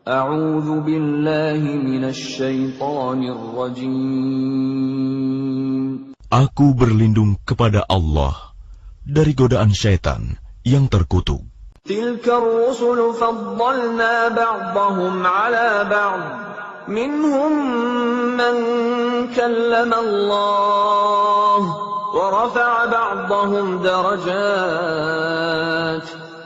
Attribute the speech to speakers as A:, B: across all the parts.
A: A'udzu billahi minasy syaithanir rajim.
B: Aku berlindung kepada Allah dari godaan syaitan yang terkutuk.
A: Tilka ar-rusulu faddalna ba'dahum 'ala ba'd. Minhum man kallama Allah wa rafa'a ba'dahum darajat.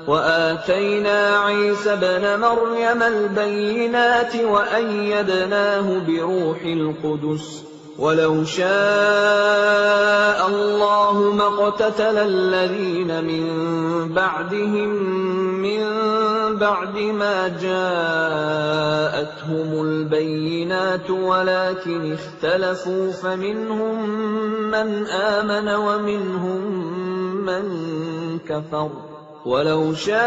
A: وآتينا عيسى ابن مريم البينات وأيدناه بروح القدس ولو شاء الله ما اقتتل الذين من بعدهم من بعد ما جاءتهم البينات ولكن اختلفوا فمنهم من آمن ومنهم من كفر ولو شاء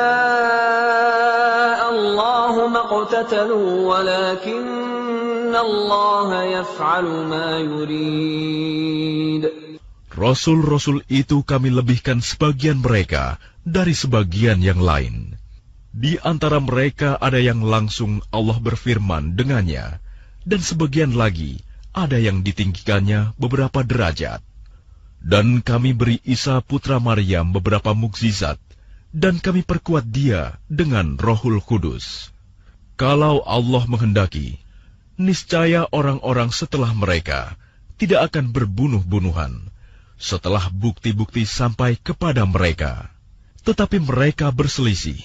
A: الله ما اقتتلوا ولكن الله يفعل ما يريد.
B: Rasul-rasul itu kami lebihkan sebagian mereka dari sebagian yang lain. Di antara mereka ada yang langsung Allah berfirman dengannya, dan sebagian lagi ada yang ditinggikannya beberapa derajat. Dan kami beri Isa putra Maryam beberapa mukjizat, dan kami perkuat dia dengan Rohul Kudus. Kalau Allah menghendaki, niscaya orang-orang setelah mereka tidak akan berbunuh-bunuhan setelah bukti-bukti sampai kepada mereka. Tetapi mereka berselisih,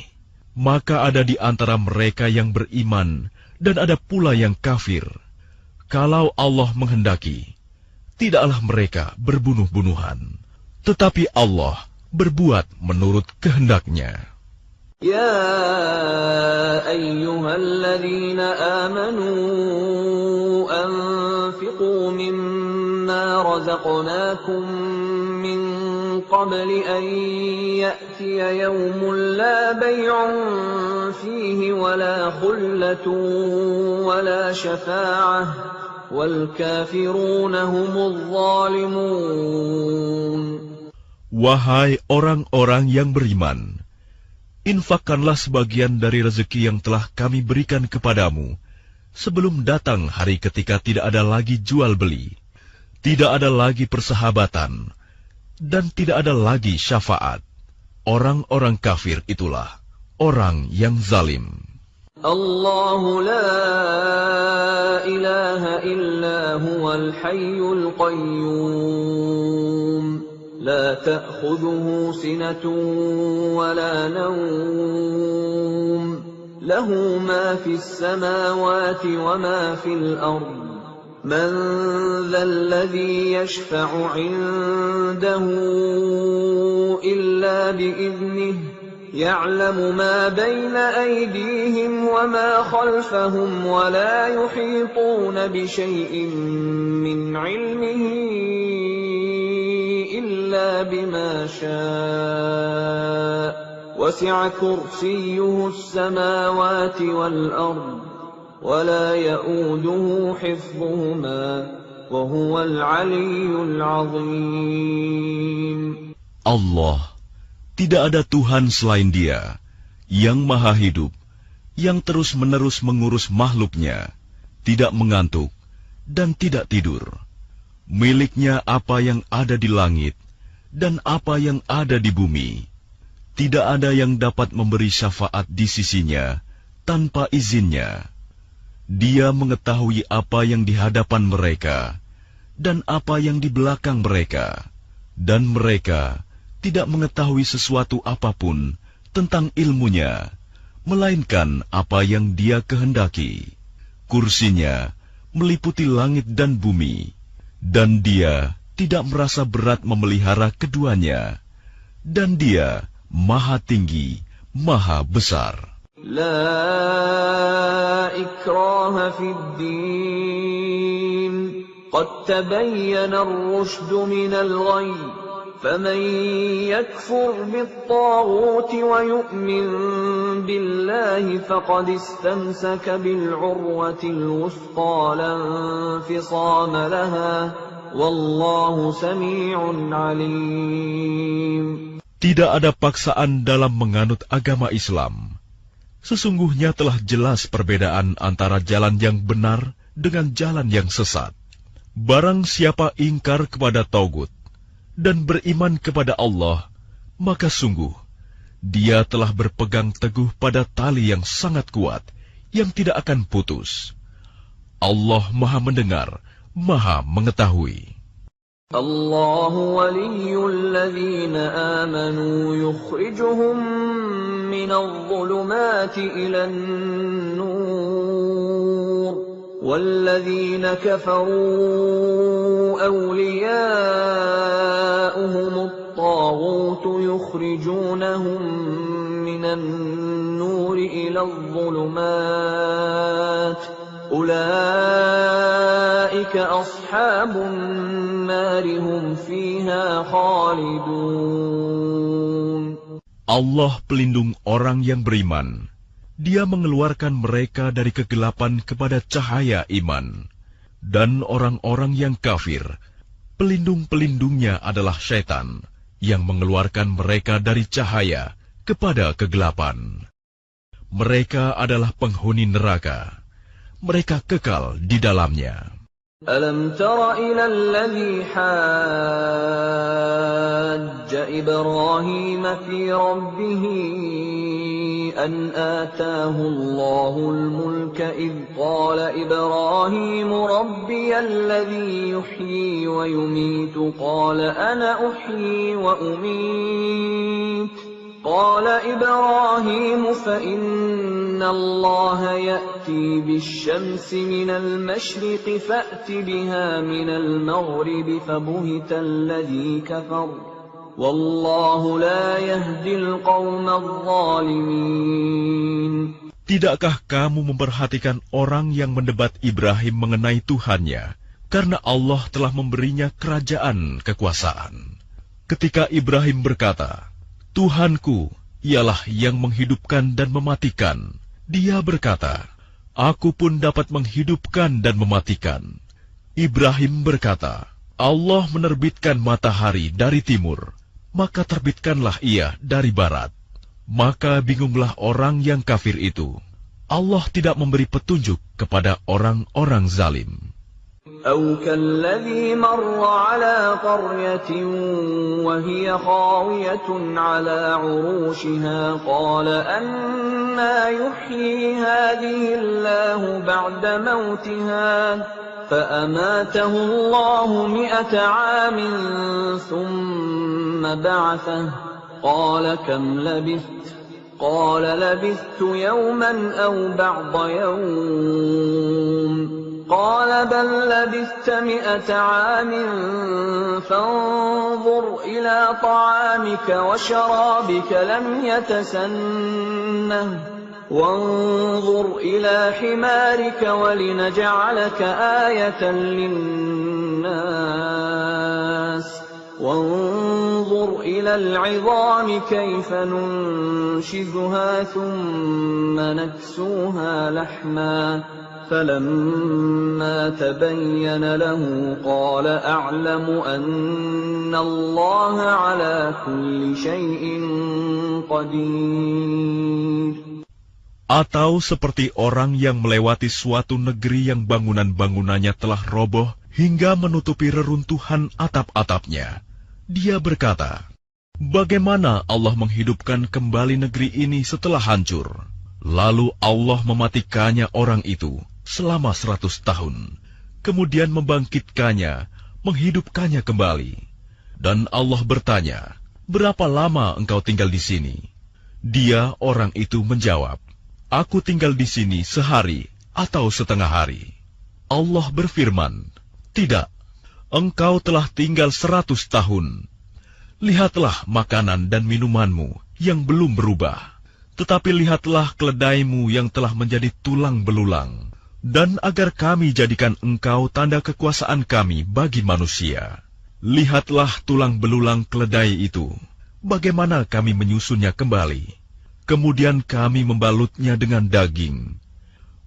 B: maka ada di antara mereka yang beriman dan ada pula yang kafir. Kalau Allah menghendaki, tidaklah mereka berbunuh-bunuhan, tetapi Allah berbuat menurut kehendaknya.
A: Ya ayyuhalladzina amanu anfiqu mimma razaqnakum min qabli an ya'tiya yawmun la bay'un fihi wala khullatun wala syafa'ah wal kafiruna humudz zalimun.
B: Wahai orang-orang yang beriman, infakkanlah sebagian dari rezeki yang telah kami berikan kepadamu, sebelum datang hari ketika tidak ada lagi jual-beli, tidak ada lagi persahabatan, dan tidak ada lagi syafaat. Orang-orang kafir itulah orang yang zalim.
A: Allahu la ilaha illa huwal hayyul qayyum. لا تأخذه سنة ولا نوم له ما في السماوات وما في الأرض من ذا الذي يشفع عنده إلا بإذنه يعلم ما بين أيديهم وما خلفهم ولا يحيطون بشيء من علمه بما شاء وسع كرسيه السماوات والأرض ولا يؤوده حفظهما وهو العلي العظيم.
B: Allah, tidak ada Tuhan selain Dia, yang maha hidup, yang terus-menerus mengurus makhluknya, tidak mengantuk dan tidak tidur. Miliknya apa yang ada di langit dan apa yang ada di bumi. Tidak ada yang dapat memberi syafaat di sisinya tanpa izinnya. Dia mengetahui apa yang di hadapan mereka dan apa yang di belakang mereka, dan mereka tidak mengetahui sesuatu apapun tentang ilmunya, melainkan apa yang Dia kehendaki. Kursinya meliputi langit dan bumi, dan Dia tidak merasa berat memelihara keduanya, dan Dia maha tinggi, maha besar.
A: La ikraha fid din, qad tabayyana ar-rushdu minal ghayy, faman yakfur bit-taghuti wa yu'min billahi faqad istamsaka bil-'urwatil wuthqa la infisama laha. Wallahu sami'un alim.
B: Tidak ada paksaan dalam menganut agama Islam. Sesungguhnya telah jelas perbedaan antara jalan yang benar dengan jalan yang sesat. Barang siapa ingkar kepada Taugut dan beriman kepada Allah, maka sungguh dia telah berpegang teguh pada tali yang sangat kuat, yang tidak akan putus. Allah Maha Mendengar, Maha Mengetahui.
A: الله ولي الذين آمنوا يخرجهم من الظلمات إلى النور والذين كفروا أولياؤهم الطاغوت يخرجونهم من النور إلى الظلمات أولئك أصحاب النار هم فيها خالدون.
B: Allah pelindung orang yang beriman. Dia mengeluarkan mereka dari kegelapan kepada cahaya iman. Dan orang-orang yang kafir, pelindung-pelindungnya adalah syaitan, yang mengeluarkan mereka dari cahaya kepada kegelapan. Mereka adalah penghuni neraka. Mereka kekal di dalamnya.
A: ألم تر إلى الذي حاج إبراهيم في ربه أن آتاه الله الملك إذ قال إبراهيم ربي الذي يحيي ويميت قال أنا أحيي وأميت قال إبراهيم فإن الله يأتي بالشمس من المشرق فأت بها من المغرب فبهت الذي كفر والله لا يهدي القوم الظالمين.
B: Tidakkah kamu memperhatikan orang yang mendebat Ibrahim mengenai Tuhannya, karena Allah telah memberinya kerajaan kekuasaan? Ketika Ibrahim berkata, Tuhanku, ialah yang menghidupkan dan mematikan. Dia berkata, aku pun dapat menghidupkan dan mematikan. Ibrahim berkata, Allah menerbitkan matahari dari timur, maka terbitkanlah ia dari barat. Maka bingunglah orang yang kafir itu. Allah tidak memberi petunjuk kepada orang-orang zalim.
A: أو كالذي مر على قرية وهي خاوية على عروشها قال أنى يحيي هذه الله بعد موتها فأماته الله 100 عام ثم بعثه قال كم لبثت قال لبثت يوما أو بعض يوم قال بل لبثت 100 عام فانظر إلى طعامك وشرابك لم يتسنه وانظر إلى حمارك ولنجعلك آية للناس وانظر إلى العظام كيف ننشزها ثم نكسوها لحما فلما تبين له قال أعلم أن الله على كل شيء قدير.
B: Atau seperti orang yang melewati suatu negeri yang bangunan-bangunannya telah roboh hingga menutupi reruntuhan atap-atapnya. Dia berkata, bagaimana Allah menghidupkan kembali negeri ini setelah hancur? Lalu Allah mematikannya orang itu selama 100 tahun, kemudian membangkitkannya, menghidupkannya kembali. Dan Allah bertanya, berapa lama engkau tinggal di sini? Dia, orang itu, menjawab, aku tinggal di sini sehari atau setengah hari. Allah berfirman, tidak, engkau telah tinggal 100 tahun. Lihatlah makanan dan minumanmu yang belum berubah, tetapi lihatlah keledaimu yang telah menjadi tulang belulang. Dan agar kami jadikan engkau tanda kekuasaan kami bagi manusia. Lihatlah tulang belulang keledai itu, bagaimana kami menyusunnya kembali. Kemudian kami membalutnya dengan daging.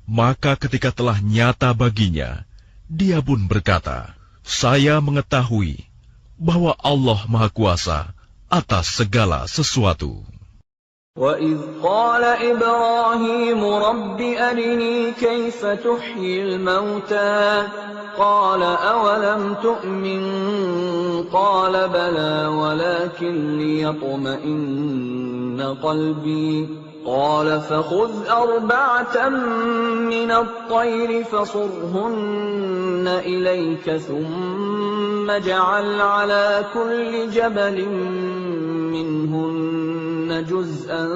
B: Maka ketika telah nyata baginya, dia pun berkata, saya mengetahui bahwa Allah Maha Kuasa atas segala sesuatu.
A: وَإِذْ قَالَ إِبْرَاهِيمُ رَبِّ أَرِنِي كَيْفَ تُحْيِي الْمَوْتَى قَالَ أَوَلَمْ تُؤْمِنْ قَالَ بَلَى وَلَكِنْ لِيَطْمَئِنَّ قَلْبِي قَالَ فَخُذْ أَرْبَعَةً مِنَ الطَّيْرِ فَصُرْهُنَّ إِلَيْكَ ثُمَّ اجْعَلْ عَلَى كُلِّ جَبَلٍ مِّنْهُنَّ جُزْءًا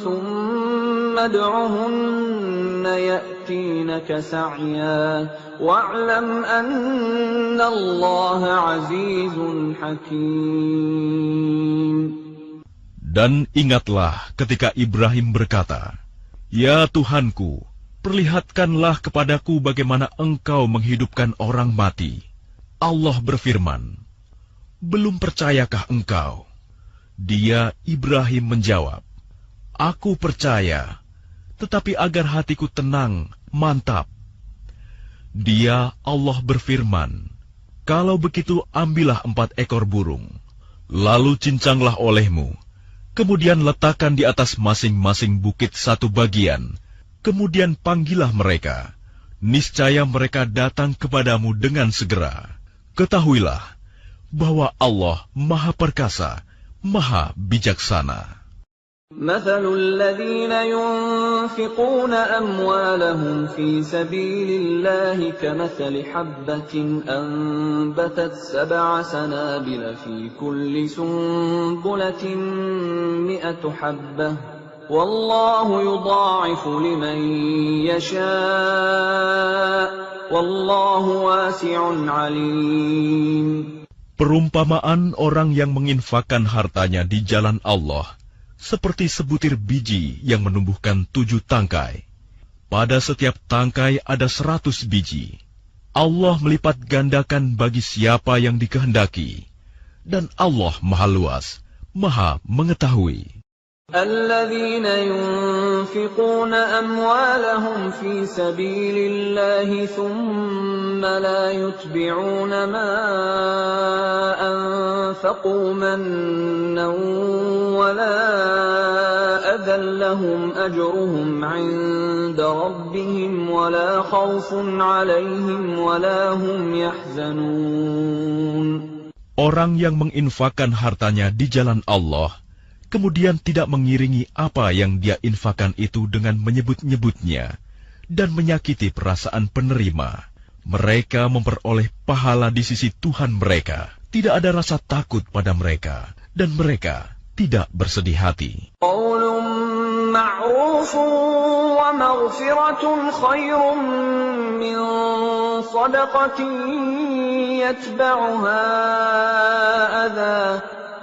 A: ثُمَّ ادْعُهُنَّ يَأْتِينَكَ سَعْيًا وَاعْلَمْ أَنَّ اللَّهَ عَزِيزٌ حَكِيمٌ.
B: Dan ingatlah ketika Ibrahim berkata, "Ya Tuhanku, perlihatkanlah kepadaku bagaimana Engkau menghidupkan orang mati." Allah berfirman, "Belum percayakah engkau?" Dia, Ibrahim, menjawab, "Aku percaya, tetapi agar hatiku tenang, mantap." Dia, Allah berfirman, "Kalau begitu ambillah 4 ekor burung, lalu cincanglah olehmu. Kemudian letakkan di atas masing-masing bukit 1 bagian. Kemudian panggillah mereka. Niscaya mereka datang kepadamu dengan segera. Ketahuilah bahwa Allah Maha Perkasa, Maha Bijaksana."
A: مثل الذين ينفقون أموالهم في سبيل الله كمثل حبة أنبتت 7 سنابل في كل سنبلة 100 حبة والله يضاعف لمن يشاء والله واسع عليم.
B: Perumpamaan orang yang menginfakkan hartanya di jalan Allah seperti sebutir biji yang menumbuhkan 7 tangkai. Pada setiap tangkai ada 100 biji. Allah melipat gandakan bagi siapa yang dikehendaki. Dan Allah Maha Luas, Maha Mengetahui.
A: الذين ينفقون أموالهم في سبيل الله ثم لا يتبعون ما أنفقوا منا ولا أذى لهم أجرهم عند ربهم ولا خوف عليهم ولا هم يحزنون.
B: Orang yang menginfakkan hartanya di jalan Allah, kemudian tidak mengiringi apa yang dia infakkan itu dengan menyebut-nyebutnya dan menyakiti perasaan penerima. Mereka memperoleh pahala di sisi Tuhan mereka. Tidak ada rasa takut pada mereka, dan mereka tidak bersedih hati.
A: قول معروف ومغفرة خير من صدقة يتبعها أذى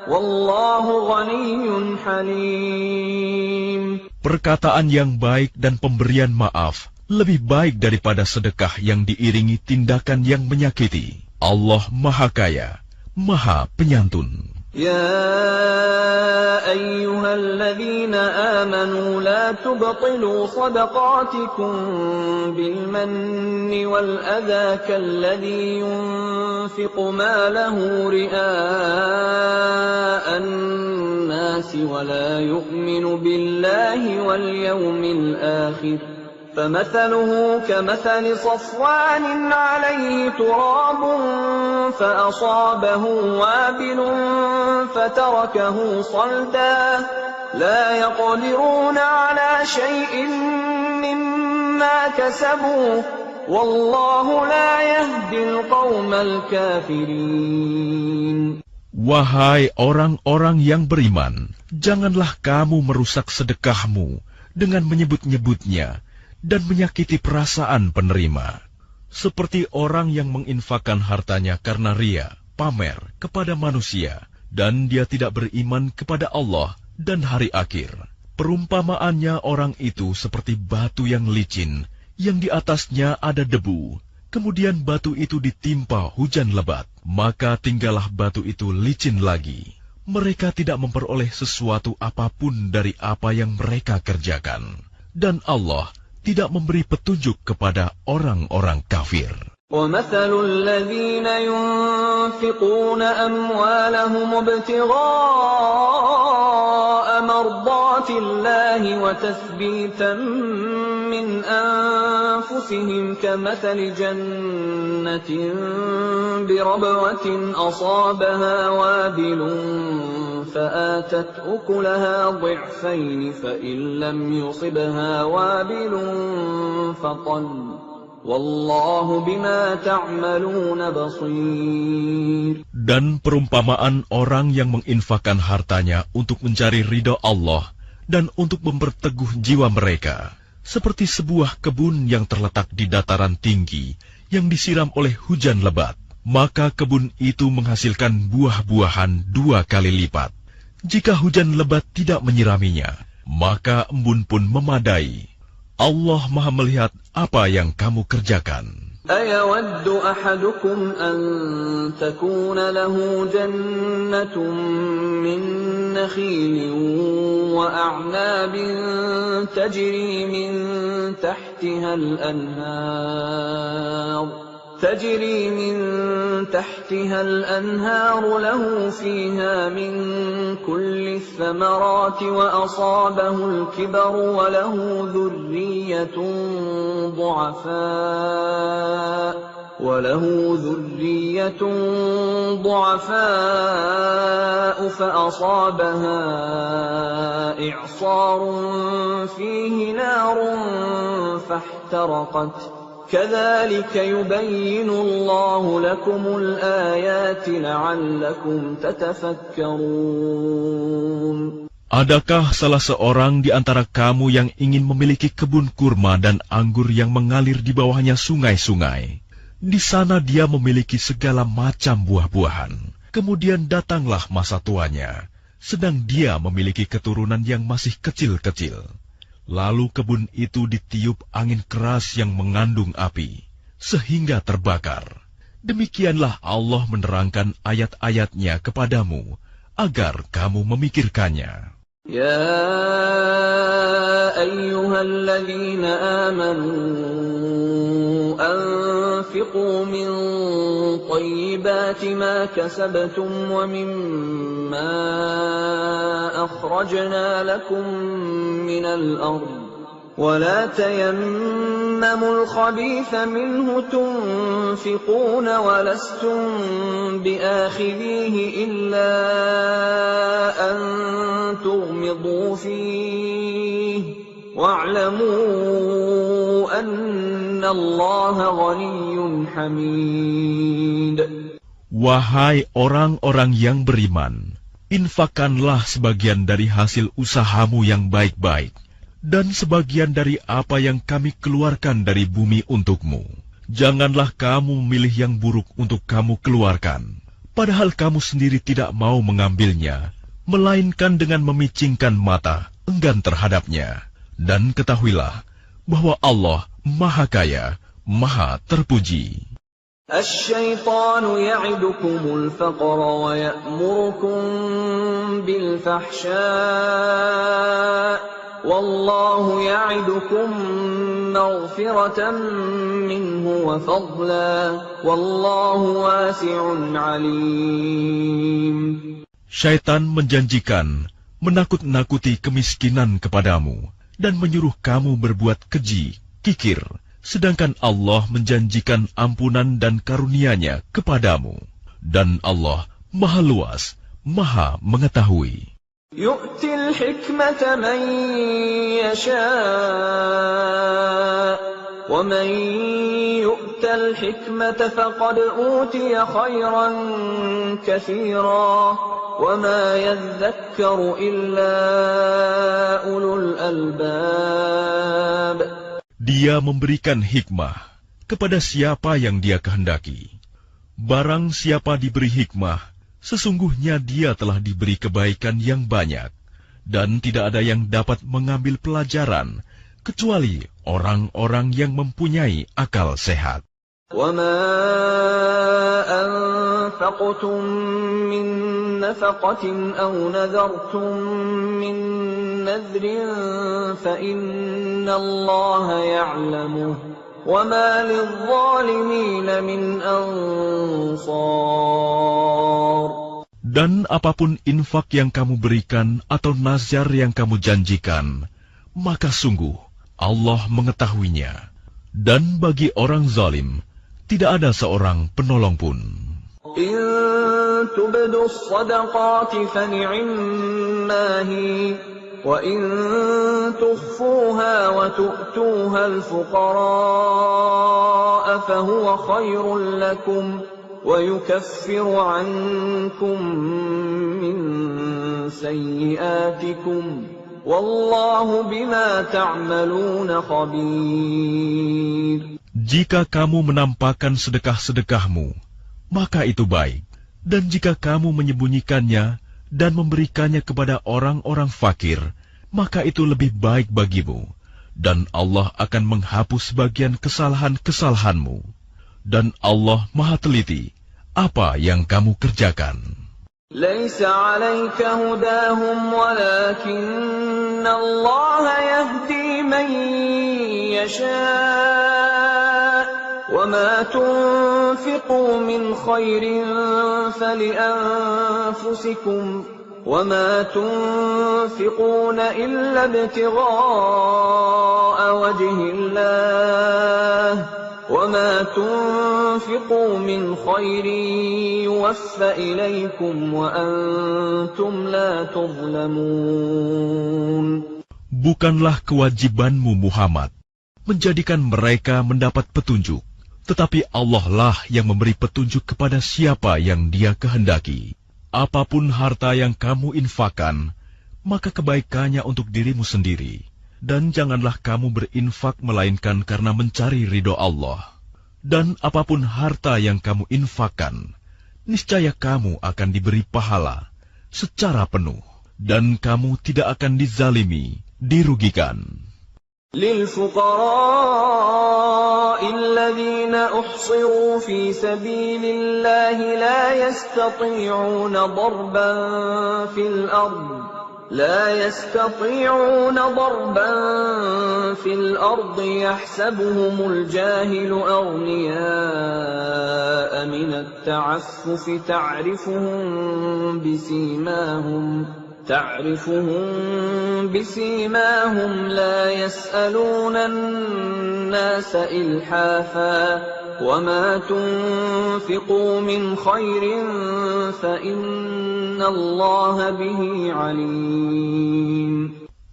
A: Wallahu ghaniyyun halim.
B: Perkataan yang baik dan pemberian maaf lebih baik daripada sedekah yang diiringi tindakan yang menyakiti. Allah Maha Kaya, Maha Penyantun.
A: يا أيها الذين آمنوا لا تبطلوا صدقاتكم بالمن والأذى كالذي ينفق ماله رئاء الناس ولا يؤمن بالله واليوم الآخر فمثله كمثل صفوان عليه تراب فأصابه وابل فتركه صلدا لا يقدرون على شيء مما كسبوا والله لا يهدي القوم الكافرين.
B: Wahai orang-orang yang beriman, janganlah kamu merusak sedekahmu dengan menyebut-nyebutnya dan menyakiti perasaan penerima, seperti orang yang menginfakkan hartanya karena ria, pamer kepada manusia, dan dia tidak beriman kepada Allah dan hari akhir. Perumpamaannya orang itu seperti batu yang licin, yang di atasnya ada debu. Kemudian batu itu ditimpa hujan lebat, maka tinggallah batu itu licin lagi. Mereka tidak memperoleh sesuatu apapun dari apa yang mereka kerjakan. Dan Allah tidak memberi petunjuk kepada orang-orang kafir.
A: وَمَثَلُ الَّذِينَ يُنْفِقُونَ أَمْوَالَهُمُ ابْتِغَاءَ مرضات الله وتثبيتا من أنفسهم كمثل جنة بربوة أصابها وابل فآتت أكلها ضعفين فإن لم يصبها وابل فطل والله بما تعملون بصير.
B: Dan perumpamaan orang yang menginfakkan hartanya untuk mencari ridha Allah dan untuk memperteguh jiwa mereka, seperti sebuah kebun yang terletak di dataran tinggi yang disiram oleh hujan lebat. Maka kebun itu menghasilkan buah-buahan 2 kali lipat. Jika hujan lebat tidak menyiraminya, maka embun pun memadai. Allah Maha melihat apa yang kamu kerjakan.
A: أَيَوَدُّ أَحَدُكُمْ أَن تَكُونَ لَهُ جَنَّةٌ مِّن نَّخِيلٍ وَأَعْنَابٍ تَجْرِي مِن تَحْتِهَا الْأَنْهَارُ لَهُ فِيهَا مِن كُلِّ الثَّمَرَاتِ وَأَصَابَهُ الْكِبَرُ وَلَهُ ذُرِّيَّةٌ ضُعَفَاءُ فَأَصَابَهَا إِعْصَارٌ فِيهِ نَارٌ فَاحْتَرَقَتْ كَذَلِكَ يُبَيِّنُ اللَّهُ لَكُمُ الْآيَاتِ لَعَلَّكُمْ تَتَفَكَّرُونَ.
B: Adakah salah seorang di antara kamu yang ingin memiliki kebun kurma dan anggur yang mengalir di bawahnya sungai-sungai? Di sana dia memiliki segala macam buah-buahan. Kemudian datanglah masa tuanya, sedang dia memiliki keturunan yang masih kecil-kecil. Lalu kebun itu ditiup angin keras yang mengandung api, sehingga terbakar. Demikianlah Allah menerangkan ayat-ayatnya kepadamu, agar kamu memikirkannya.
A: يا أيها الذين آمنوا أنفقوا من طيبات ما كسبتم ومما أخرجنا لكم من الأرض ولا تيمموا الخبيث منه تنفقون ولستم بآخذيه إلا أن تغمضوا فيه واعلموا أن الله غني حميد.
B: Wahai orang-orang yang beriman, infakkanlah sebagian dari hasil usahamu yang baik-baik, dan sebagian dari apa yang kami keluarkan dari bumi untukmu. Janganlah kamu memilih yang buruk untuk kamu keluarkan, padahal kamu sendiri tidak mau mengambilnya, melainkan dengan memicingkan mata, enggan terhadapnya. Dan ketahuilah bahwa Allah Maha Kaya, Maha Terpuji.
A: الشيطان يعدكم الفقر ويأمركم بالفحشاء والله يعدكم مغفرة منه وفضلا والله واسع عليم.
B: Syaitan menjanjikan menakut-nakuti kemiskinan kepadamu dan menyuruh kamu berbuat keji, kikir, sedangkan Allah menjanjikan ampunan dan karunia-Nya kepadamu. Dan Allah Maha Luas, Maha Mengetahui.
A: يؤتي الحكمة من يشاء ومن يؤت الحكمة فقد أوتي خيرا كثيرا وما يذكر إلا أولو الألباب.
B: Dia memberikan hikmah kepada siapa yang Dia kehendaki. Barang siapa diberi hikmah, sesungguhnya dia telah diberi kebaikan yang banyak, dan tidak ada yang dapat mengambil pelajaran kecuali orang-orang yang mempunyai akal sehat.
A: وَمَا أَنفَقْتُم مِّن نَّفَقَةٍ أَوْ نَذَرْتُم مِّن نَّذْرٍ فَإِنَّ اللَّهَ يَعْلَمُهُ وَمَا لِلظَّالِمِينَ مِنْ أَنصَارٍ.
B: Dan apapun infak yang kamu berikan atau nazar yang kamu janjikan, maka sungguh Allah mengetahuinya. Dan bagi orang zalim, tidak ada seorang penolong pun.
A: إن تبدوا الصدقات فنعما هي وإن تخفوها وتؤتوها الفقراء فهو خير لكم ويكفر عنكم من سيئاتكم والله بما تعملون خبير.
B: Jika kamu menampakkan sedekah-sedekahmu, maka itu baik. Dan jika kamu menyembunyikannya dan memberikannya kepada orang-orang fakir, maka itu lebih baik bagimu. Dan Allah akan menghapus sebagian kesalahan-kesalahanmu. Dan Allah Maha Teliti apa yang kamu kerjakan.
A: ليس عليك هداهم ولكن الله يهدي من يشاء وما تنفقوا من خير فلأنفسكم وما تنفقون إلا ابتغاء وجه الله وما تنفقوا من خير يوفى إليكم وأنتم لا تظلمون.
B: Bukanlah kewajibanmu Muhammad menjadikan mereka mendapat petunjuk, tetapi Allah lah yang memberi petunjuk kepada siapa yang Dia kehendaki. Apapun harta yang kamu infakkan, maka kebaikannya untuk dirimu sendiri. Dan janganlah kamu berinfak melainkan karena mencari ridho Allah. Dan apapun harta yang kamu infakkan, niscaya kamu akan diberi pahala secara penuh. Dan kamu tidak akan dizalimi, dirugikan.
A: للفقراء الذين أحصروا في سبيل الله لا يستطيعون ضربا في الأرض يحسبهم الجاهل أغنياء من التعفف تعرفهم بسيماهم لا يسألون الناس إلحافا وما تنفقوا من خير فإن الله به عليم.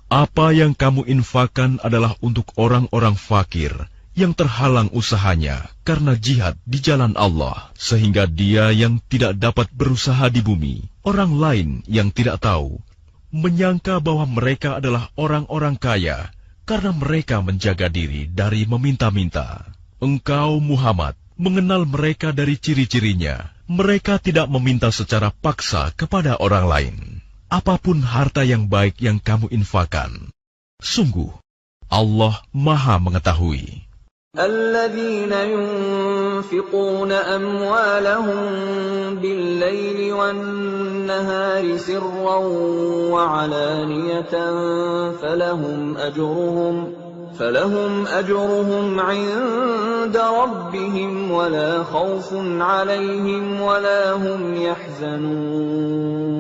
B: Apa yang kamu infakkan adalah untuk orang-orang fakir yang terhalang usahanya karena jihad di jalan Allah, sehingga dia yang tidak dapat berusaha di bumi, orang lain yang tidak tahu, menyangka bahwa mereka adalah orang-orang kaya karena mereka menjaga diri dari meminta-minta. Engkau Muhammad mengenal mereka dari ciri-cirinya. Mereka tidak meminta secara paksa kepada orang lain. Apapun harta yang baik yang kamu infakkan, sungguh Allah Maha mengetahui.
A: الذين ينفقون أموالهم بالليل والنهار سرا وعلانية فلهم أجرهم عند ربهم ولا خوف عليهم ولا هم يحزنون.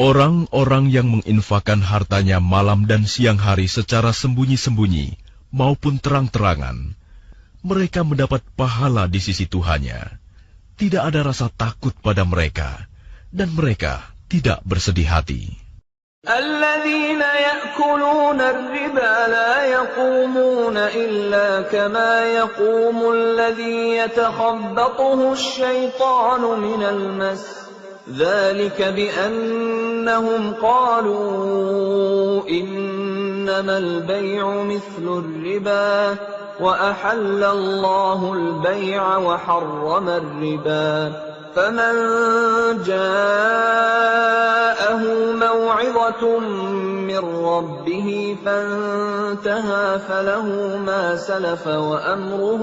B: Orang-orang yang menginfakkan hartanya malam dan siang hari secara sembunyi-sembunyi maupun terang-terangan, mereka mendapat pahala di sisi Tuhannya. Tidak ada rasa takut pada mereka, dan mereka tidak bersedih hati.
A: الذين يأكلون الربا لا يقومون إلا كما يقوم الذي يتخبطه الشيطان من المس ذلك بأنهم قالوا إنما البيع مثل الربا وأحل الله البيع وحرم الربا فمن جاءه موعظة من ربه فانتهى فله ما سلف وأمره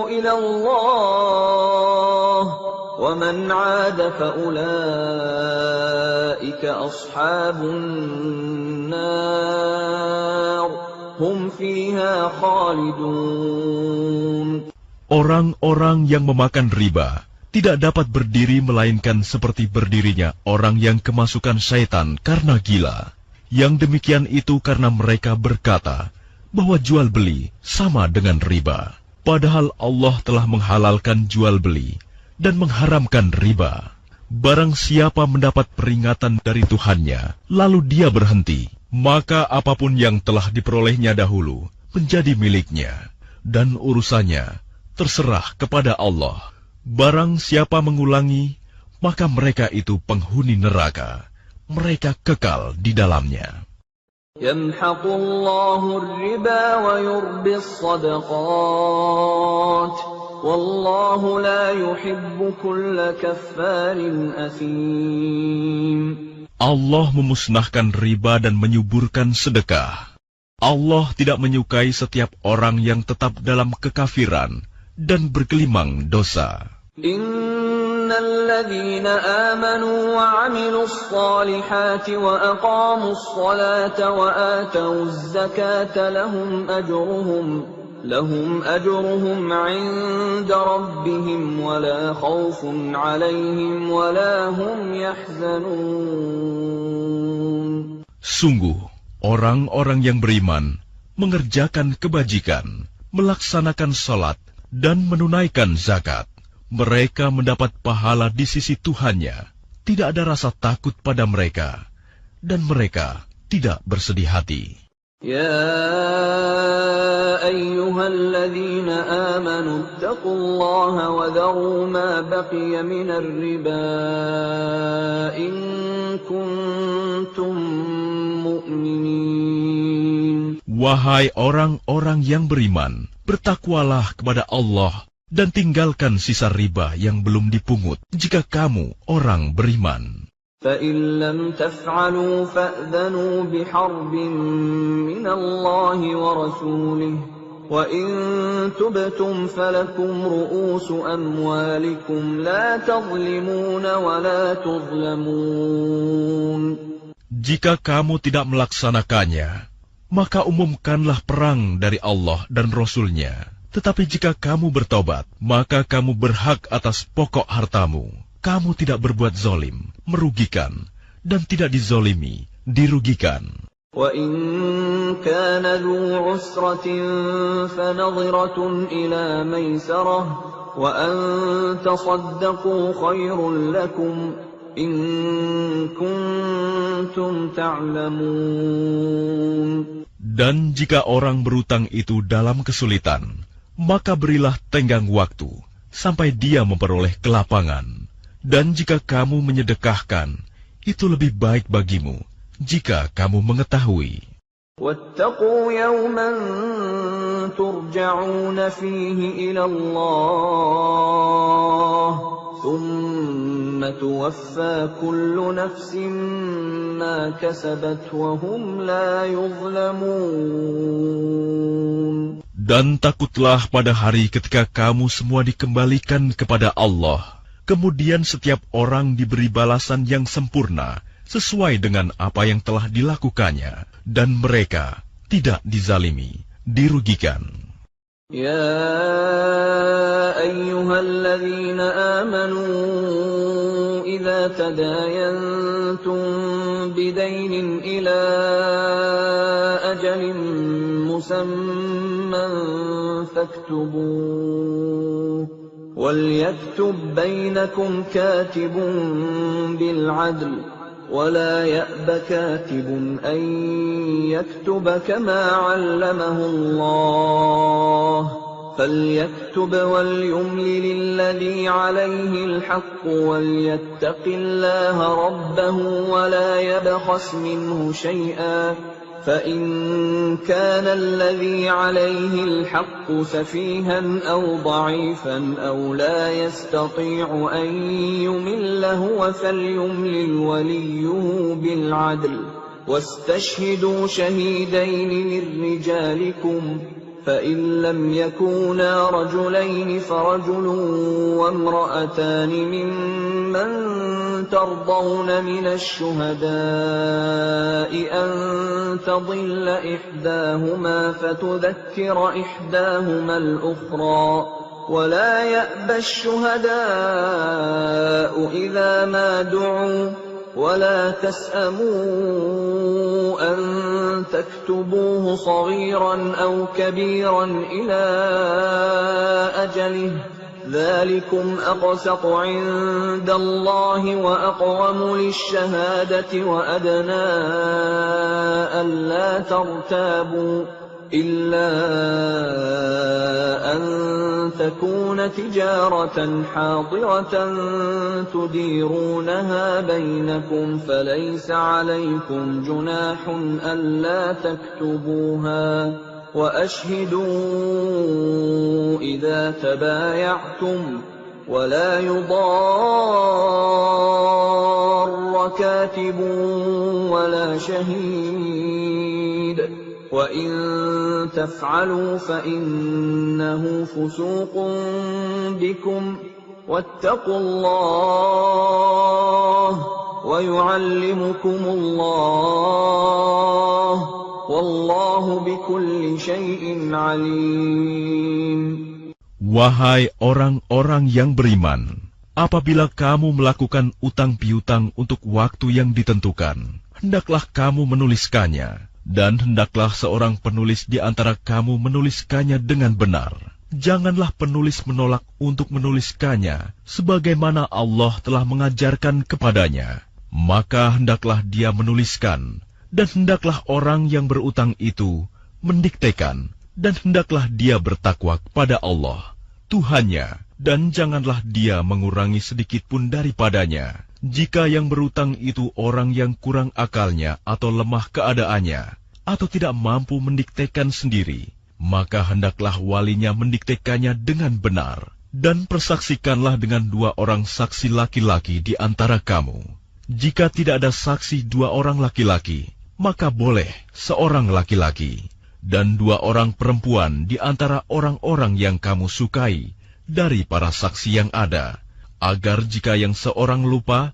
A: إلى الله ومن عاد فأولئك أصحاب النار هم فيها خالدون.
B: Orang-orang yang memakan riba tidak dapat berdiri melainkan seperti berdirinya orang yang kemasukan syaitan karena gila. Yang demikian itu karena mereka berkata bahwa jual beli sama dengan riba. Padahal Allah telah menghalalkan jual beli dan mengharamkan riba. Barang siapa mendapat peringatan dari Tuhannya, lalu dia berhenti, maka apapun yang telah diperolehnya dahulu menjadi miliknya, dan urusannya terserah kepada Allah. Barang siapa mengulangi, maka mereka itu penghuni neraka. Mereka kekal di dalamnya.
A: Yamhaqullahu ar-riba wa yurbis sadaqat. Wallahu la yuhibbu kulla kaffarin athim.
B: Allah memusnahkan riba dan menyuburkan sedekah. Allah tidak menyukai setiap orang yang tetap dalam kekafiran dan bergelimang dosa.
A: Innal ladzina amanu wa 'amilus salihati wa aqamus salata wa atawuz zakata lahum ajruhum 'inda rabbihim wa la khaufun 'alaihim wa la hum yahzanun.
B: Sungguh, orang-orang yang beriman mengerjakan kebajikan, melaksanakan salat, dan menunaikan zakat. Mereka mendapat pahala di sisi Tuhannya. Tidak ada rasa takut pada mereka, dan mereka tidak bersedih hati.
A: يا أيها الذين آمنوا اتقوا الله وذروا ما بقي من الربا إن كنتم مؤمنين.
B: Wahai orang-orang yang beriman, bertakwalah kepada Allah dan tinggalkan sisa riba yang belum dipungut jika kamu orang beriman.
A: فَإِن لَّمْ تَفْعَلُوا فَأْذَنُوا بِحَرْبٍ مِّنَ اللَّهِ وَرَسُولِهِ وَإِن تُبْتُمْ فَلَكُمْ رُءُوسُ أَمْوَالِكُمْ لَا تَظْلِمُونَ وَلَا تُظْلَمُونَ. Jika
B: kamu tidak melaksanakannya, maka umumkanlah perang dari Allah dan Rasul-Nya. Tetapi jika kamu bertobat, maka kamu berhak atas pokok hartamu. Kamu tidak berbuat zalim, merugikan, dan tidak dizolimi, dirugikan.
A: وَإِن كَانَ ذُو عُسْرَةٍ فَنَظِرَةٌ إِلَى مَيْسَرَةٍ وَأَن تَصَدَّقُوا خَيْرٌ لَّكُمْ إِن كُنتُمْ تَعْلَمُونَ.
B: Dan jika orang berutang itu dalam kesulitan, maka berilah tenggang waktu sampai dia memperoleh kelapangan. Dan jika kamu menyedekahkan, itu lebih baik bagimu jika kamu mengetahui.
A: وَاتَّقُوا يَوْمًا تُرْجَعُونَ فِيهِ إِلَى اللَّهِ ثُمَّ تُوَفَّى كُلُّ نَفْسٍ مَّا كَسَبَتْ وَهُمْ لَا يُظْلَمُونَ.
B: Dan takutlah pada hari ketika kamu semua dikembalikan kepada Allah. Kemudian setiap orang diberi balasan yang sempurna sesuai dengan apa yang telah dilakukannya, dan mereka tidak dizalimi, dirugikan.
A: Ya ayyuhalladzina amanu idza tadayantum bidaynin ila ajalin musamman faktubuh. وَلْيَكْتُبْ بَيْنَكُمْ كَاتِبٌ بِالْعَدْلِ وَلَا يَأْبَ كَاتِبٌ أَن يَكْتُبَ كَمَا عَلَّمَهُ اللَّهُ فَلْيَكْتُبْ وَلْيُمْلِلِ الَّذِي عَلَيْهِ الْحَقُّ وَلْيَتَّقِ اللَّهَ رَبَّهُ وَلَا يَبْخَسْ مِنْهُ شَيْئًا فَإِنْ كَانَ الَّذِي عَلَيْهِ الْحَقُّ سَفِيهًا أَوْ ضَعِيفًا أَوْ لَا يَسْتَطِيعُ أَنْ يُمِلَّ هُوَ فَلْيُمْلِلْ وَلِيُّهُ بِالْعَدْلِ وَاسْتَشْهِدُوا شَهِيدَيْنِ مِنْ رِجَالِكُمْ فَإِنْ لَمْ يَكُونَا رَجُلَيْنِ فَرَجُلٌ وَامْرَأَتَانِ مِمَّنْ تَرْضَوْنَ مِنَ الشُّهَدَاءِ أَنْ تَضِلَّ إِحْدَاهُمَا فَتُذَكِّرَ إِحْدَاهُمَا الْأُخْرَى ولا يأبى الشهداء إذا ما دعوا ولا تسأموا أن تكتبوه صغيرا أو كبيرا إلى أجله ذلكم أقسط عند الله وأقوم للشهادة وأدنى ألا ترتابوا إلا أن تكون تجارة حاضرة تديرونها بينكم فليس عليكم جناح ألا تكتبوها وأشهدوا إذا تبايعتم ولا يضار كاتب ولا شهيد وإن تفعلوا فإنه فسوق بكم واتقوا الله ويعلمكم الله والله بكل شيء عليم.
B: Wahai orang-orang yang beriman, apabila kamu melakukan utang piutang untuk waktu yang ditentukan, hendaklah kamu menuliskannya. Dan hendaklah seorang penulis di antara kamu menuliskannya dengan benar. Janganlah penulis menolak untuk menuliskannya, sebagaimana Allah telah mengajarkan kepadanya. Maka hendaklah dia menuliskan, dan hendaklah orang yang berutang itu mendiktekan, dan hendaklah dia bertakwa kepada Allah, Tuhannya, dan janganlah dia mengurangi sedikitpun daripadanya. Jika yang berutang itu orang yang kurang akalnya atau lemah keadaannya, atau tidak mampu mendiktekan sendiri, maka hendaklah walinya mendiktekannya dengan benar, dan persaksikanlah dengan 2 orang saksi laki-laki di antara kamu. Jika tidak ada saksi 2 orang laki-laki, maka boleh seorang laki-laki, dan 2 orang perempuan di antara orang-orang yang kamu sukai dari para saksi yang ada, agar jika yang seorang lupa,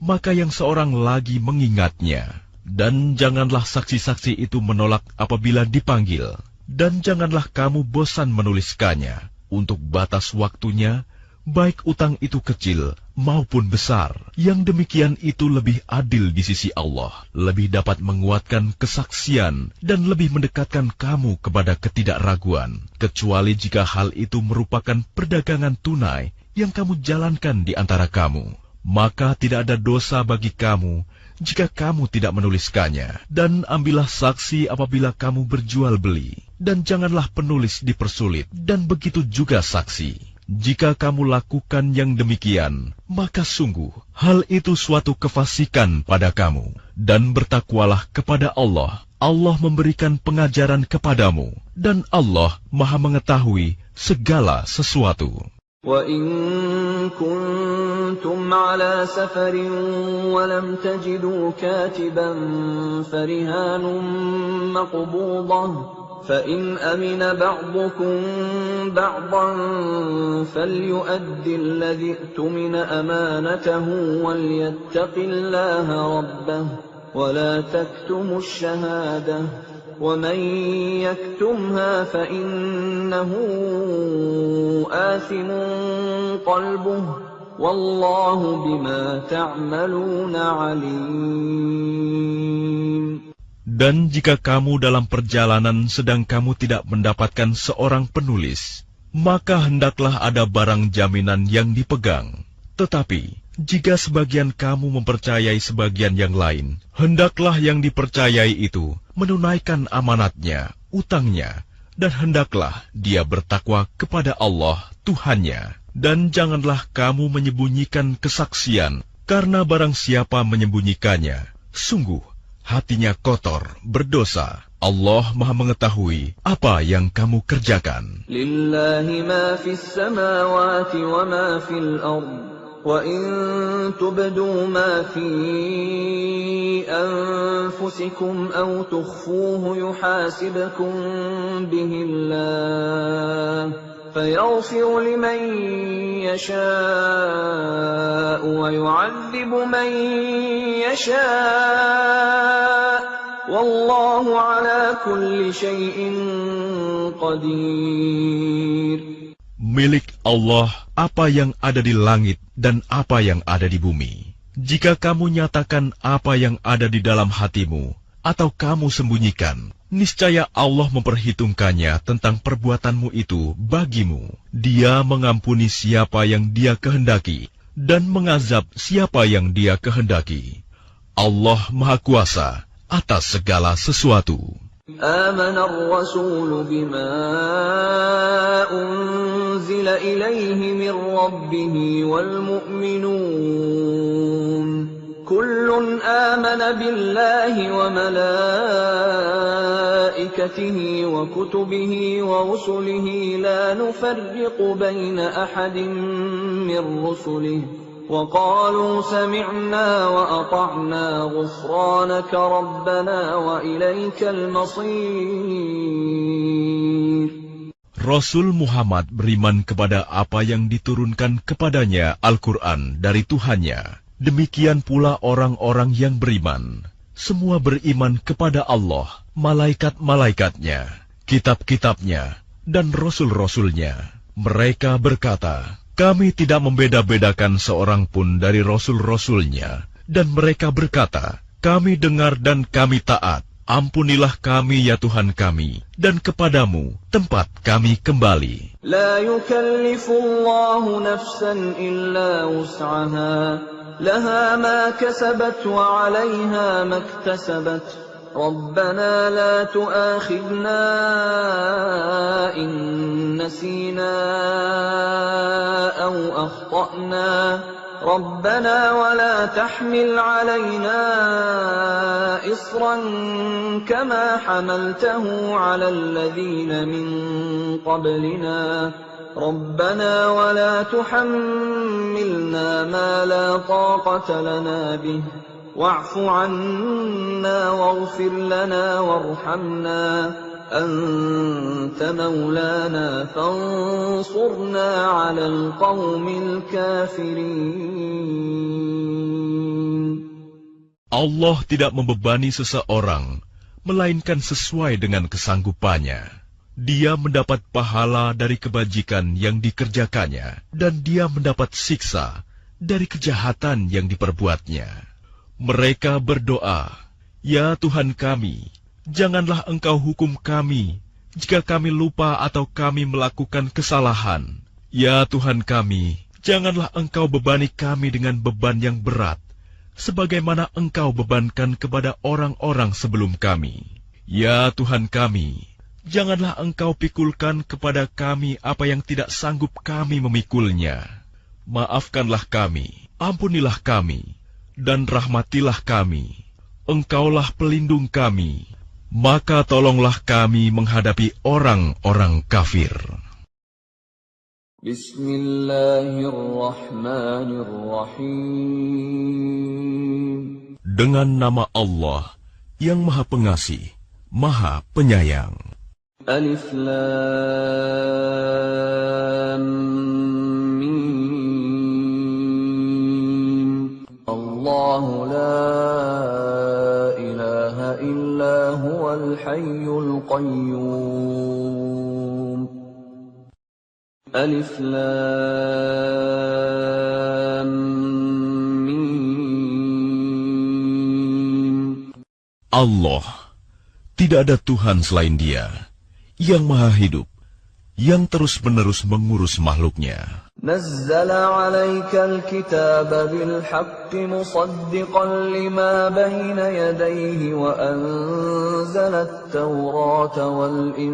B: maka yang seorang lagi mengingatnya. Dan janganlah saksi-saksi itu menolak apabila dipanggil. Dan janganlah kamu bosan menuliskannya untuk batas waktunya, baik utang itu kecil maupun besar. Yang demikian itu lebih adil di sisi Allah, lebih dapat menguatkan kesaksian, dan lebih mendekatkan kamu kepada ketidakraguan, kecuali jika hal itu merupakan perdagangan tunai yang kamu jalankan di antara kamu. Maka tidak ada dosa bagi kamu jika kamu tidak menuliskannya. Dan ambillah saksi apabila kamu berjual beli, dan janganlah penulis dipersulit, dan begitu juga saksi. Jika kamu lakukan yang demikian, maka sungguh hal itu suatu kefasikan pada kamu. Dan bertakwalah kepada Allah. Allah memberikan pengajaran kepadamu, dan Allah Maha mengetahui segala sesuatu.
A: وَإِن كُنتُمْ عَلَى سَفَرٍ وَلَمْ تَجِدُوا كَاتِبًا فَرِهَانٌ مَّقْبُوضَةٌ فَإِنْ أَمِنَ بَعْضُكُم بَعْضًا فَلْيُؤَدِّ الَّذِي اؤْتُمِنَ أَمَانَتَهُ وَلْيَتَّقِ اللَّهَ رَبَّهُ وَلَا تَكْتُمُوا الشَّهَادَةَ وَمَن يَكْتُمْهَا فَإِنَّهُ آثِمٌ قَلْبُهُ وَاللَّهُ بِمَا تَعْمَلُونَ عَلِيمٌ.
B: Dan jika kamu dalam perjalanan sedang kamu tidak mendapatkan seorang penulis, maka hendaklah ada barang jaminan yang dipegang. Tetapi jika sebagian kamu mempercayai sebagian yang lain, hendaklah yang dipercayai itu menunaikan amanatnya, utangnya, dan hendaklah dia bertakwa kepada Allah, Tuhannya. Dan janganlah kamu menyembunyikan kesaksian, karena barang siapa menyembunyikannya, sungguh hatinya kotor, berdosa. Allah Maha mengetahui apa yang kamu kerjakan.
A: Lillahi ma fis samawati wa ma fil ardh. وَإِن تُبْدُوا مَا فِي أَنفُسِكُمْ أَوْ تُخْفُوهُ يُحَاسِبْكُم بِهِ اللَّهُ فَيَغْفِرُ لِمَن يَشَاءُ وَيُعَذِّبُ مَن يَشَاءُ وَاللَّهُ عَلَى كُلِّ شَيْءٍ قَدِيرٌ.
B: Milik Allah apa yang ada di langit dan apa yang ada di bumi. Jika kamu nyatakan apa yang ada di dalam hatimu, atau kamu sembunyikan, niscaya Allah memperhitungkannya tentang perbuatanmu itu bagimu. Dia mengampuni siapa yang Dia kehendaki, dan mengazab siapa yang Dia kehendaki. Allah Maha Kuasa atas segala sesuatu.
A: آمن الرسول بما أنزل إليه من ربه والمؤمنون كل آمن بالله وملائكته وكتبه ورسله لا نفرق بين أحد من رسله وقالوا سمعنا وأطعنا غفرانك ربنا وإليك المصير.
B: Rasul Muhammad beriman kepada apa yang diturunkan kepadanya Al-Quran dari Tuhannya. Demikian pula orang-orang yang beriman. Semua beriman kepada Allah, malaikat-malaikatnya, kitab-kitabnya, dan rasul-rasulnya. Mereka berkata, kami tidak membeda-bedakan seorang pun dari rasul-rasulnya. Dan mereka berkata, kami dengar dan kami taat. Ampunilah kami ya Tuhan kami, dan kepadamu tempat kami kembali.
A: La yukallifullahu nafsan illa wus'aha, laha ma kasabat wa 'alayha ma iktasabat. Rabbana la tu'akhidna in nasina aw akhta'na. ربنا ولا تحمل علينا إصرا كما حملته على الذين من قبلنا ربنا ولا تحملنا ما لا طاقة لنا به واعف عنا واغفر لنا وارحمنا أنت مولانا فانصرنا على القوم الكافرين.
B: Allah tidak membebani seseorang, melainkan sesuai dengan kesanggupannya. Dia mendapat pahala dari kebajikan yang dikerjakannya, dan dia mendapat siksa dari kejahatan yang diperbuatnya. Mereka berdoa, ya Tuhan kami, janganlah Engkau hukum kami jika kami lupa atau kami melakukan kesalahan. Ya Tuhan kami, janganlah Engkau bebani kami dengan beban yang berat, sebagaimana Engkau bebankan kepada orang-orang sebelum kami. Ya Tuhan kami, janganlah Engkau pikulkan kepada kami apa yang tidak sanggup kami memikulnya. Maafkanlah kami, ampunilah kami, dan rahmatilah kami. Engkaulah pelindung kami. Maka tolonglah kami menghadapi orang-orang kafir.
A: Bismillahirrahmanirrahim.
B: Dengan nama Allah yang Maha Pengasih, Maha Penyayang.
A: Alif Lam Mim. Allahu la ilaha illa huwal hayyul qayyum. Alif Lam Mim.
B: Allah, tidak ada Tuhan selain Dia, yang Maha Hidup, yang terus-menerus mengurus makhluknya.
A: نزل عليك الكتاب بالحق مصدقا لما بين يديه وأنزل التوراة والإنجيل.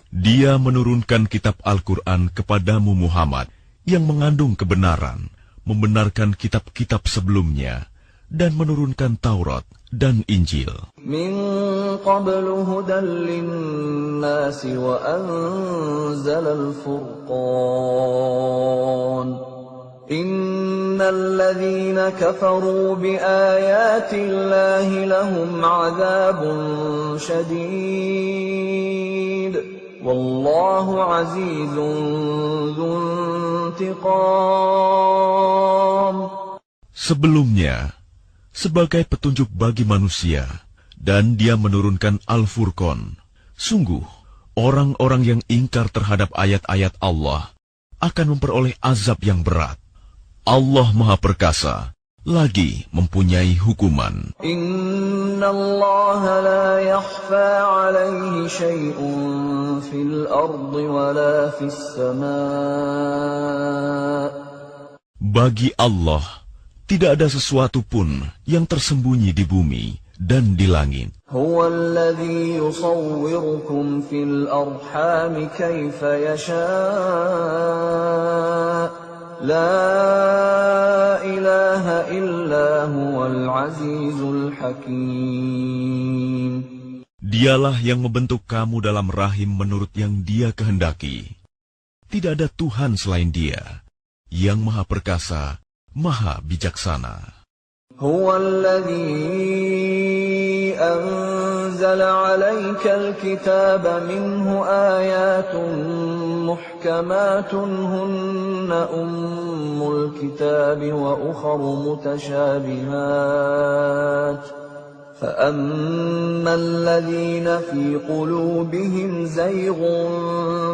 B: Dia menurunkan kitab Al-Quran kepadamu Muhammad yang mengandung kebenaran, membenarkan kitab-kitab sebelumnya, dan menurunkan Taurat dan Injil.
A: Min qablu hudan linnasi wa anzala al-furqan. Innal ladhina kafaru bi ayati Allahi lahum 'adzabun shadid. Wallahu 'azizun dzuntiqam.
B: Sebelumnya, sebagai petunjuk bagi manusia, dan Dia menurunkan Al-Furqan. Sungguh, Orang-orang yang ingkar terhadap ayat-ayat Allah akan memperoleh azab yang berat. Allah Maha Perkasa, lagi mempunyai hukuman.
A: Inna Allah la yakhfa alaihi syai'un fil ardi wa la fis sama'.
B: Bagi Allah, tidak ada sesuatu pun yang tersembunyi di bumi dan di langit.
A: Huwa alladhi yusawwirukum fil arhami kaifa yasha'. La ilaha illa huwal azizul hakim.
B: Dialah yang membentuk kamu dalam rahim menurut yang Dia kehendaki. Tidak ada Tuhan selain Dia, yang Maha Perkasa, Maha Bijaksana.
A: Huwa alladhi anzala 'alaikal kitaba minhu ayatun muhkamatun hunna ummul kitabi wa ukharu mutashabihat. فَأَمَّا الَّذِينَ فِي قُلُوبِهِمْ زَيْغٌ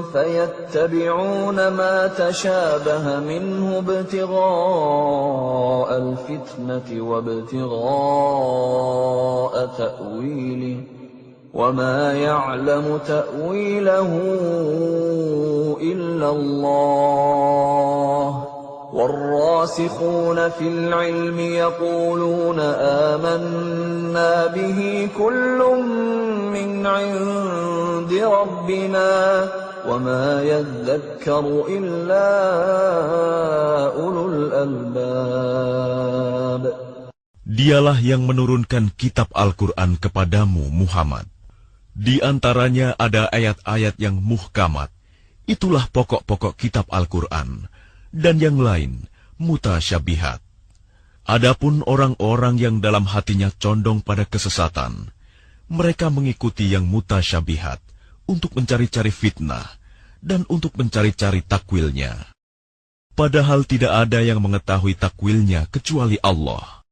A: فَيَتَّبِعُونَ مَا تَشَابَهَ مِنْهُ ابْتِغَاءَ الْفِتْنَةِ وَابْتِغَاءَ تَأْوِيلِهِ وَمَا يَعْلَمُ تَأْوِيلَهُ إِلَّا اللَّهُ وَالرَّاسِخُونَ فِي الْعِلْمِ يَقُولُونَ آمَنَّا بِهِ كُلٌّ مِّنْ عِندِ رَبِّنَا وَمَا يَذَّكَّرُ إِلَّا أُولُو الْأَلْبَابِ.
B: Dialah yang menurunkan kitab Al-Quran kepadamu, Muhammad. Di antaranya ada ayat-ayat yang muhkamat. Itulah pokok-pokok kitab Al-Quran. Dan yang lain, mutasyabihat. Adapun orang-orang yang dalam hatinya condong pada kesesatan, mereka mengikuti yang mutasyabihat untuk mencari-cari fitnah dan untuk mencari-cari takwilnya. Padahal tidak ada yang mengetahui takwilnya kecuali Allah.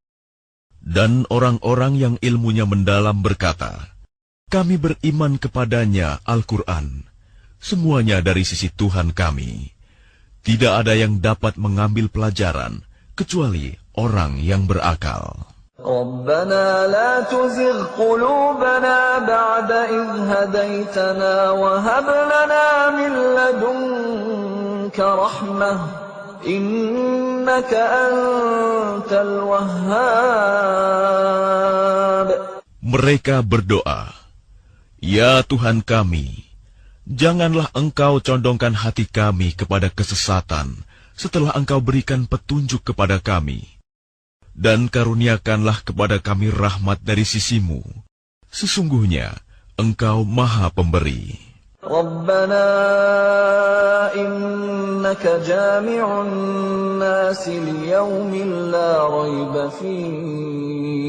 B: Dan orang-orang yang ilmunya mendalam berkata, kami beriman kepadanya Al-Quran, semuanya dari sisi Tuhan kami. Tidak ada yang dapat mengambil pelajaran kecuali orang yang berakal.
A: Rabbana la tuzigh qulubana ba'da idh hadaitana wa hab lana min ladunka rahmah innaka antal wahhab.
B: Mereka berdoa, ya Tuhan kami, janganlah Engkau condongkan hati kami kepada kesesatan setelah Engkau berikan petunjuk kepada kami. Dan karuniakanlah kepada kami rahmat dari sisimu. Sesungguhnya Engkau Maha Pemberi.
A: Rabbana innaka jami'un nasi liyaumin la rayba fihi.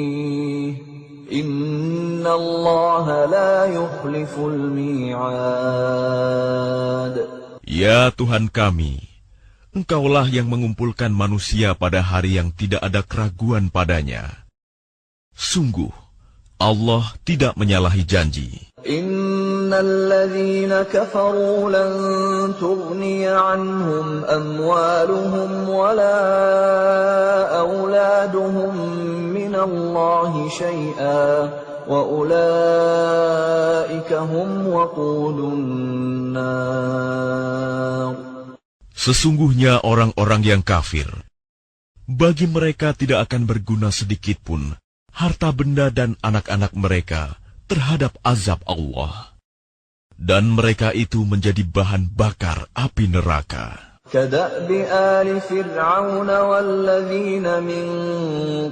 A: Inna Allah la yukhliful mi'ad.
B: Ya Tuhan kami, Engkaulah yang mengumpulkan manusia pada hari yang tidak ada keraguan padanya. Sungguh, Allah tidak menyalahi janji.
A: Innal ladzina kafaru lan tughniya anhum amwaluhum wala auladuhum minallahi syai'a wa ulaika hum waqudun nar.
B: Sesungguhnya orang-orang yang kafir, bagi mereka tidak akan berguna sedikitpun harta benda dan anak-anak mereka terhadap azab Allah. Dan mereka itu menjadi bahan bakar api neraka.
A: Kada'bi ali fir'aun walladzina min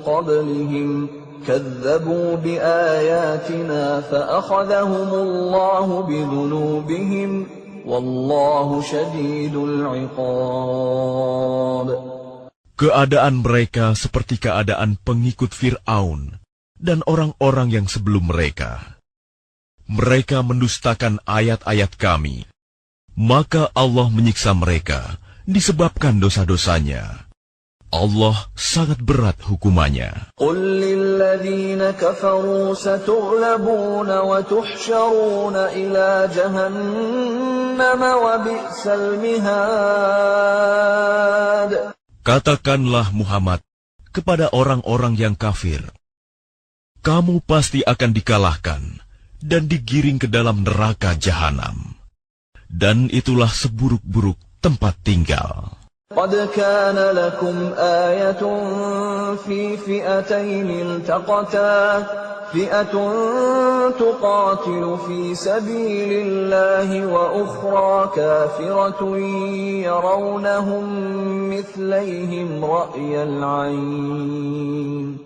A: qablihim kadzabu biayatina fa'akhadhahumullahu bidhunubihim wallahu syadidul 'iqab.
B: Keadaan mereka seperti keadaan pengikut Fir'aun dan orang-orang yang sebelum mereka. Mereka mendustakan ayat-ayat kami, maka Allah menyiksa mereka disebabkan dosa-dosanya. Allah sangat berat hukumannya.
A: قل للذين كفروا ستغلبون وتحشرون إلى جهنم وبئس المهاد.
B: Katakanlah Muhammad kepada orang-orang yang kafir, kamu pasti akan dikalahkan dan digiring ke dalam neraka jahanam. Dan itulah seburuk-buruk tempat tinggal.
A: قد كان لكم آية في فئتين التقتا فئة تقاتل في سبيل الله وأخرى كافرة يرونهم مثليهم رأي العين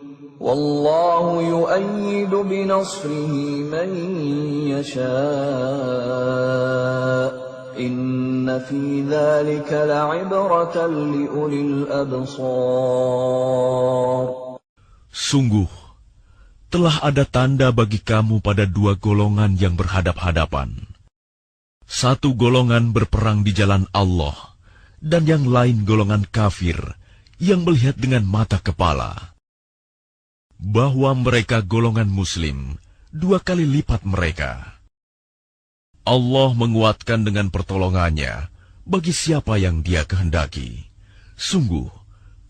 A: والله يؤيد بنصره من يشاء إن في ذلك لعبرة لأولي الأبصار.
B: Sungguh, telah ada tanda bagi kamu pada dua golongan yang berhadap-hadapan. Satu golongan berperang di jalan Allah, dan yang lain golongan kafir yang melihat dengan mata kepala. Bahwa mereka golongan muslim, dua kali lipat mereka. Allah menguatkan dengan pertolongannya bagi siapa yang Dia kehendaki. Sungguh,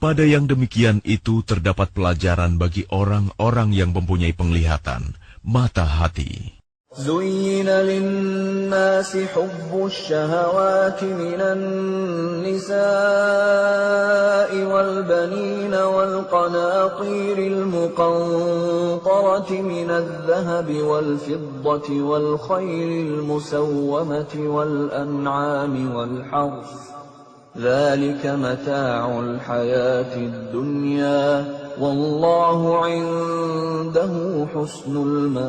B: pada yang demikian itu terdapat pelajaran bagi orang-orang yang mempunyai penglihatan, mata hati.
A: زين للناس حب الشهوات من النساء والبنين والقناطير المقنطرة من الذهب والفضة والخيل المسومة والأنعام والحرث ذلك متاع الحياة الدنيا والله عنده حسن المآب.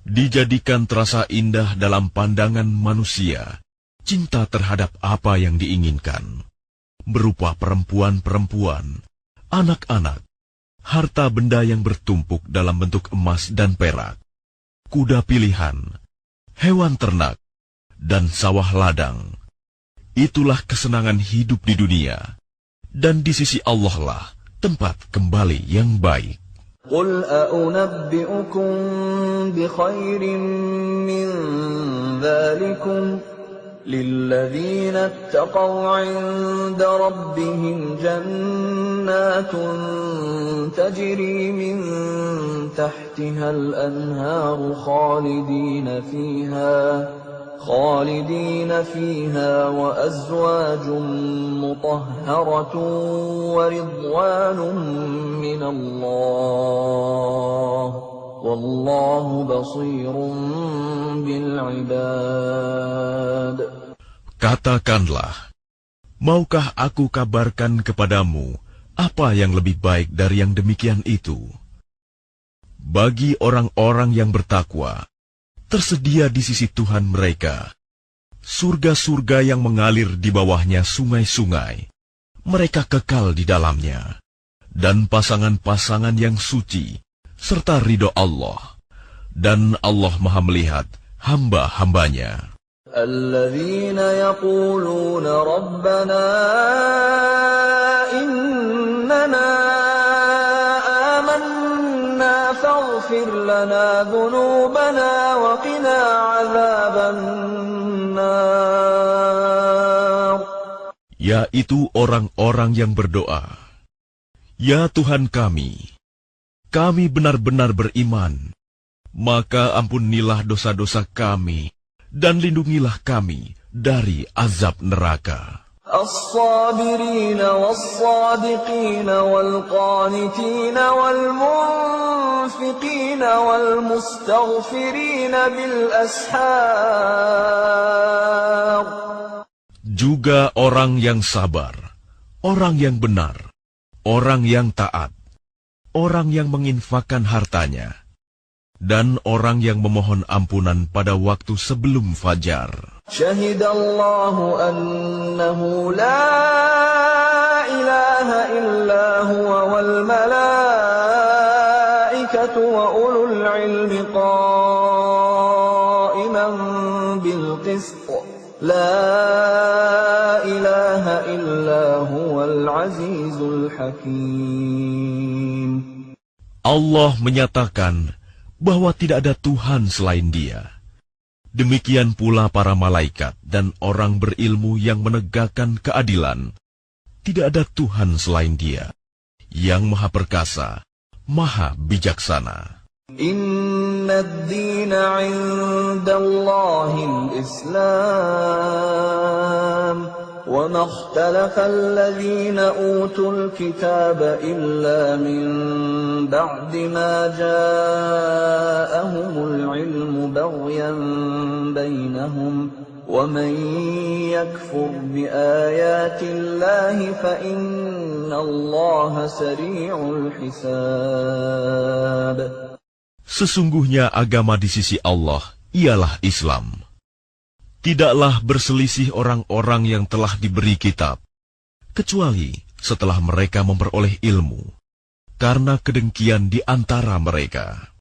B: Dijadikan terasa indah dalam pandangan manusia cinta terhadap apa yang diinginkan, berupa perempuan-perempuan, anak-anak, harta benda yang bertumpuk dalam bentuk emas dan perak, kuda pilihan, hewan ternak, dan sawah ladang. Itulah kesenangan hidup di dunia, dan di sisi Allah lah tempat kembali yang baik.
A: قل أأنبئكم بخير من ذلكم للذين اتقوا عند ربهم جنات تجري من تحتها الأنهار خالدين فيها وأزواج مطهرة ورضوان من الله والله بصير بالعباد.
B: Katakanlah, maukah aku kabarkan kepadamu apa yang lebih baik dari yang demikian itu? Bagi orang-orang yang bertakwa, tersedia di sisi Tuhan mereka surga-surga yang mengalir di bawahnya sungai-sungai. Mereka kekal di dalamnya, dan pasangan-pasangan yang suci, serta ridho Allah. Dan Allah Maha melihat hamba-hambanya.
A: Alladzina yaquluna Rabbana innana amanna faghfir lana dhunubana wa qina adzaban nar.
B: Yaitu orang-orang yang berdoa, ya Tuhan kami benar-benar beriman, maka ampunilah dosa-dosa kami dan lindungilah kami dari azab neraka.
A: As-sabirina was-sadiqina wal-qanitina wal-munfiqina wal-mustaghfirina bil-ashar.
B: Juga orang yang sabar, orang yang benar, orang yang taat, orang yang menginfakkan hartanya, dan orang yang memohon ampunan pada waktu sebelum fajar.
A: Syahidallahu annahu la ilaha illa huwa wal malaikatu wa ulul ilmi qa'iman bil qist. La ilaha illa huwa العزيز الحكيم.
B: Allah menyatakan bahwa tidak ada Tuhan selain Dia. Demikian pula para malaikat dan orang berilmu yang menegakkan keadilan. Tidak ada Tuhan selain Dia, yang Maha Perkasa, Maha Bijaksana.
A: Inna ad-dina 'inda Allahil Islam. وَمَا اخْتَلَفَ الَّذِينَ أُوتُوا الْكِتَابَ إِلَّا مِنْ بَعْدِ مَا جَاءَهُمُ الْعِلْمُ بَغْيًا بَيْنَهُمْ وَمَنْ يَكْفُرْ بِآيَاتِ اللَّهِ فَإِنَّ اللَّهَ سَرِيعُ الْحِسَابِ.
B: Sesungguhnya agama di sisi Allah ialah Islam. Tidaklah berselisih orang-orang yang telah diberi kitab, kecuali setelah mereka memperoleh ilmu, karena kedengkian di antara mereka.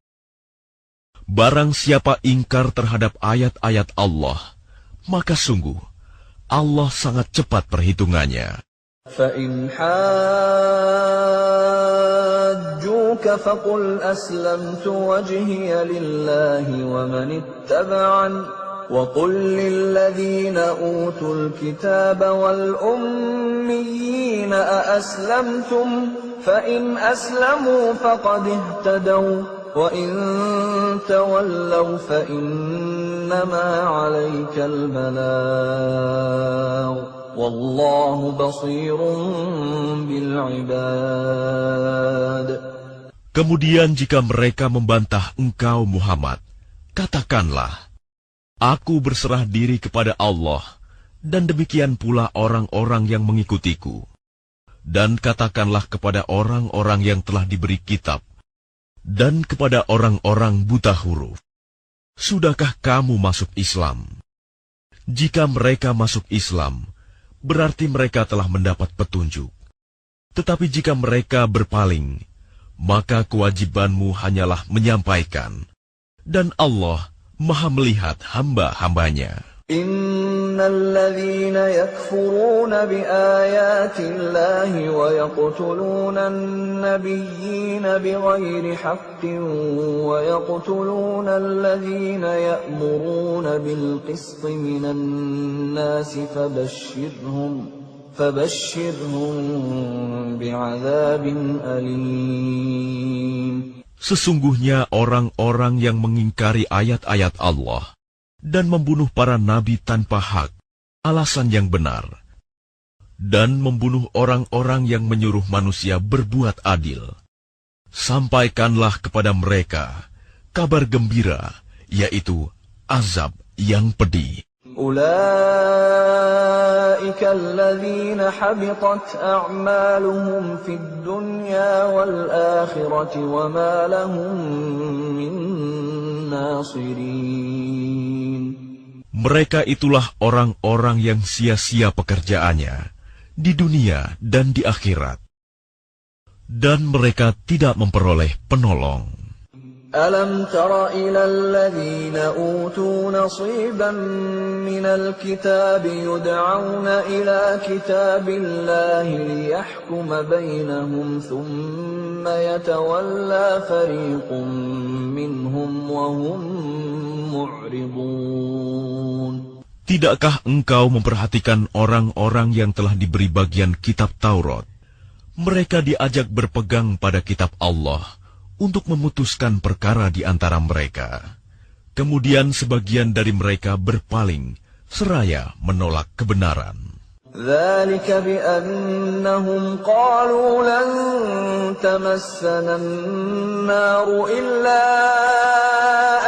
B: Barang siapa ingkar terhadap ayat-ayat Allah, maka sungguh Allah sangat cepat perhitungannya.
A: فَإِنْ حَاجُّوكَ فَقُلْ أَسْلَمْتُ وَجْهِيَ لِلَّهِ وَمَنِ اتَّبَعَنِ وَقُلْ لِلَّذِينَ أُوتُوا الْكِتَابَ وَالْأُمِّيِّينَ أَأَسْلَمْتُمْ فَإِنْ أَسْلَمُوا فَقَدِ اهْتَدَوْا وَإِنْ تَوَلَّوْا فَإِنَّمَا عَلَيْكَ الْبَلَاغُ وَاللَّهُ بَصِيرٌ بِالْعِبَادِ.
B: Kemudian jika mereka membantah engkau Muhammad, katakanlah, Aku berserah diri kepada Allah, dan demikian pula orang-orang yang mengikutiku. Dan katakanlah kepada orang-orang yang telah diberi kitab, dan kepada orang-orang buta huruf, sudahkah kamu masuk Islam? Jika mereka masuk Islam, berarti mereka telah mendapat petunjuk. Tetapi jika mereka berpaling, maka kewajibanmu hanyalah menyampaikan, dan Allah Maha melihat hamba-hambanya.
A: Innal ladzina yakfuruna bi ayatillahi wa yaqtuluna an-nabiyyina bighairi haqqin wa yaqtuluna alladzina ya'muruna bil qisti minan nasi fabashshirhum bi'adzabin alim.
B: Sesungguhnya orang-orang yang mengingkari ayat-ayat Allah dan membunuh para nabi tanpa hak, alasan yang benar, dan membunuh orang-orang yang menyuruh manusia berbuat adil, sampaikanlah kepada mereka kabar gembira, yaitu azab yang pedih. أولئك الذين حبطت أعمالهم في الدنيا والآخرة وما لهم من ناصرين. Mereka itulah orang-orang yang sia-sia pekerjaannya di dunia dan di akhirat, dan mereka tidak memperoleh penolong.
A: ألم تر إلى الذين أوتوا نصيبا من الكتاب يدعون إلى كتاب الله ليحكم بينهم ثم يتولى فريق منهم وهم معرضون.
B: Tidakkah engkau memperhatikan orang-orang yang telah diberi bagian kitab Taurat? Mereka diajak berpegang pada kitab Allah untuk memutuskan perkara di antara mereka. Kemudian sebagian dari mereka berpaling, seraya menolak kebenaran.
A: ذلك بأنهم قالوا لن تمسنا النار إلا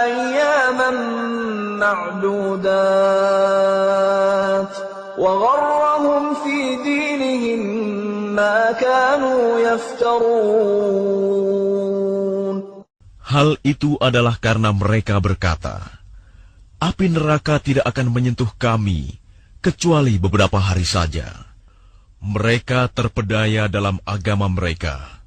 A: أياما معدودات وغرهم في دينهم ما كانوا يفترون.
B: Hal itu adalah karena mereka berkata, api neraka tidak akan menyentuh kami, kecuali beberapa hari saja. Mereka terpedaya dalam agama mereka,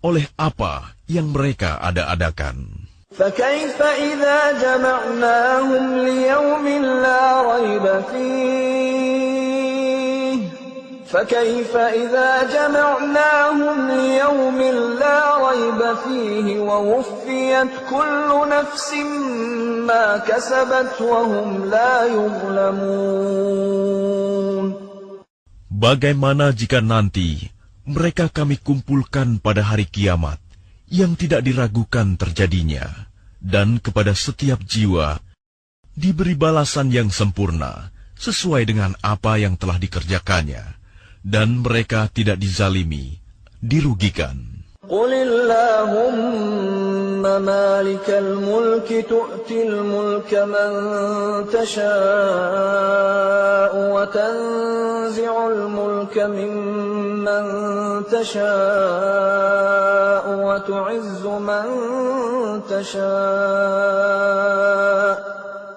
B: oleh apa yang mereka ada-adakan.
A: فَكَيْفَ إِذَا جَمَعْنَاهُمْ لِيَوْمٍ لَا رَيْبَ فِيهِ فكيف إذا جمعناهم ليوم لا ريب فيه ووفيت كل نفس ما كسبت وهم لا يظلمون.
B: Bagaimana jika nanti mereka kami kumpulkan pada hari kiamat yang tidak diragukan terjadinya, dan kepada setiap jiwa diberi balasan yang sempurna sesuai dengan apa yang telah dikerjakannya, dan mereka tidak dizalimi, dirugikan.
A: قل اللهم مالك الملك تؤتي الملك من تشاء وتنزع الملك ممن تشاء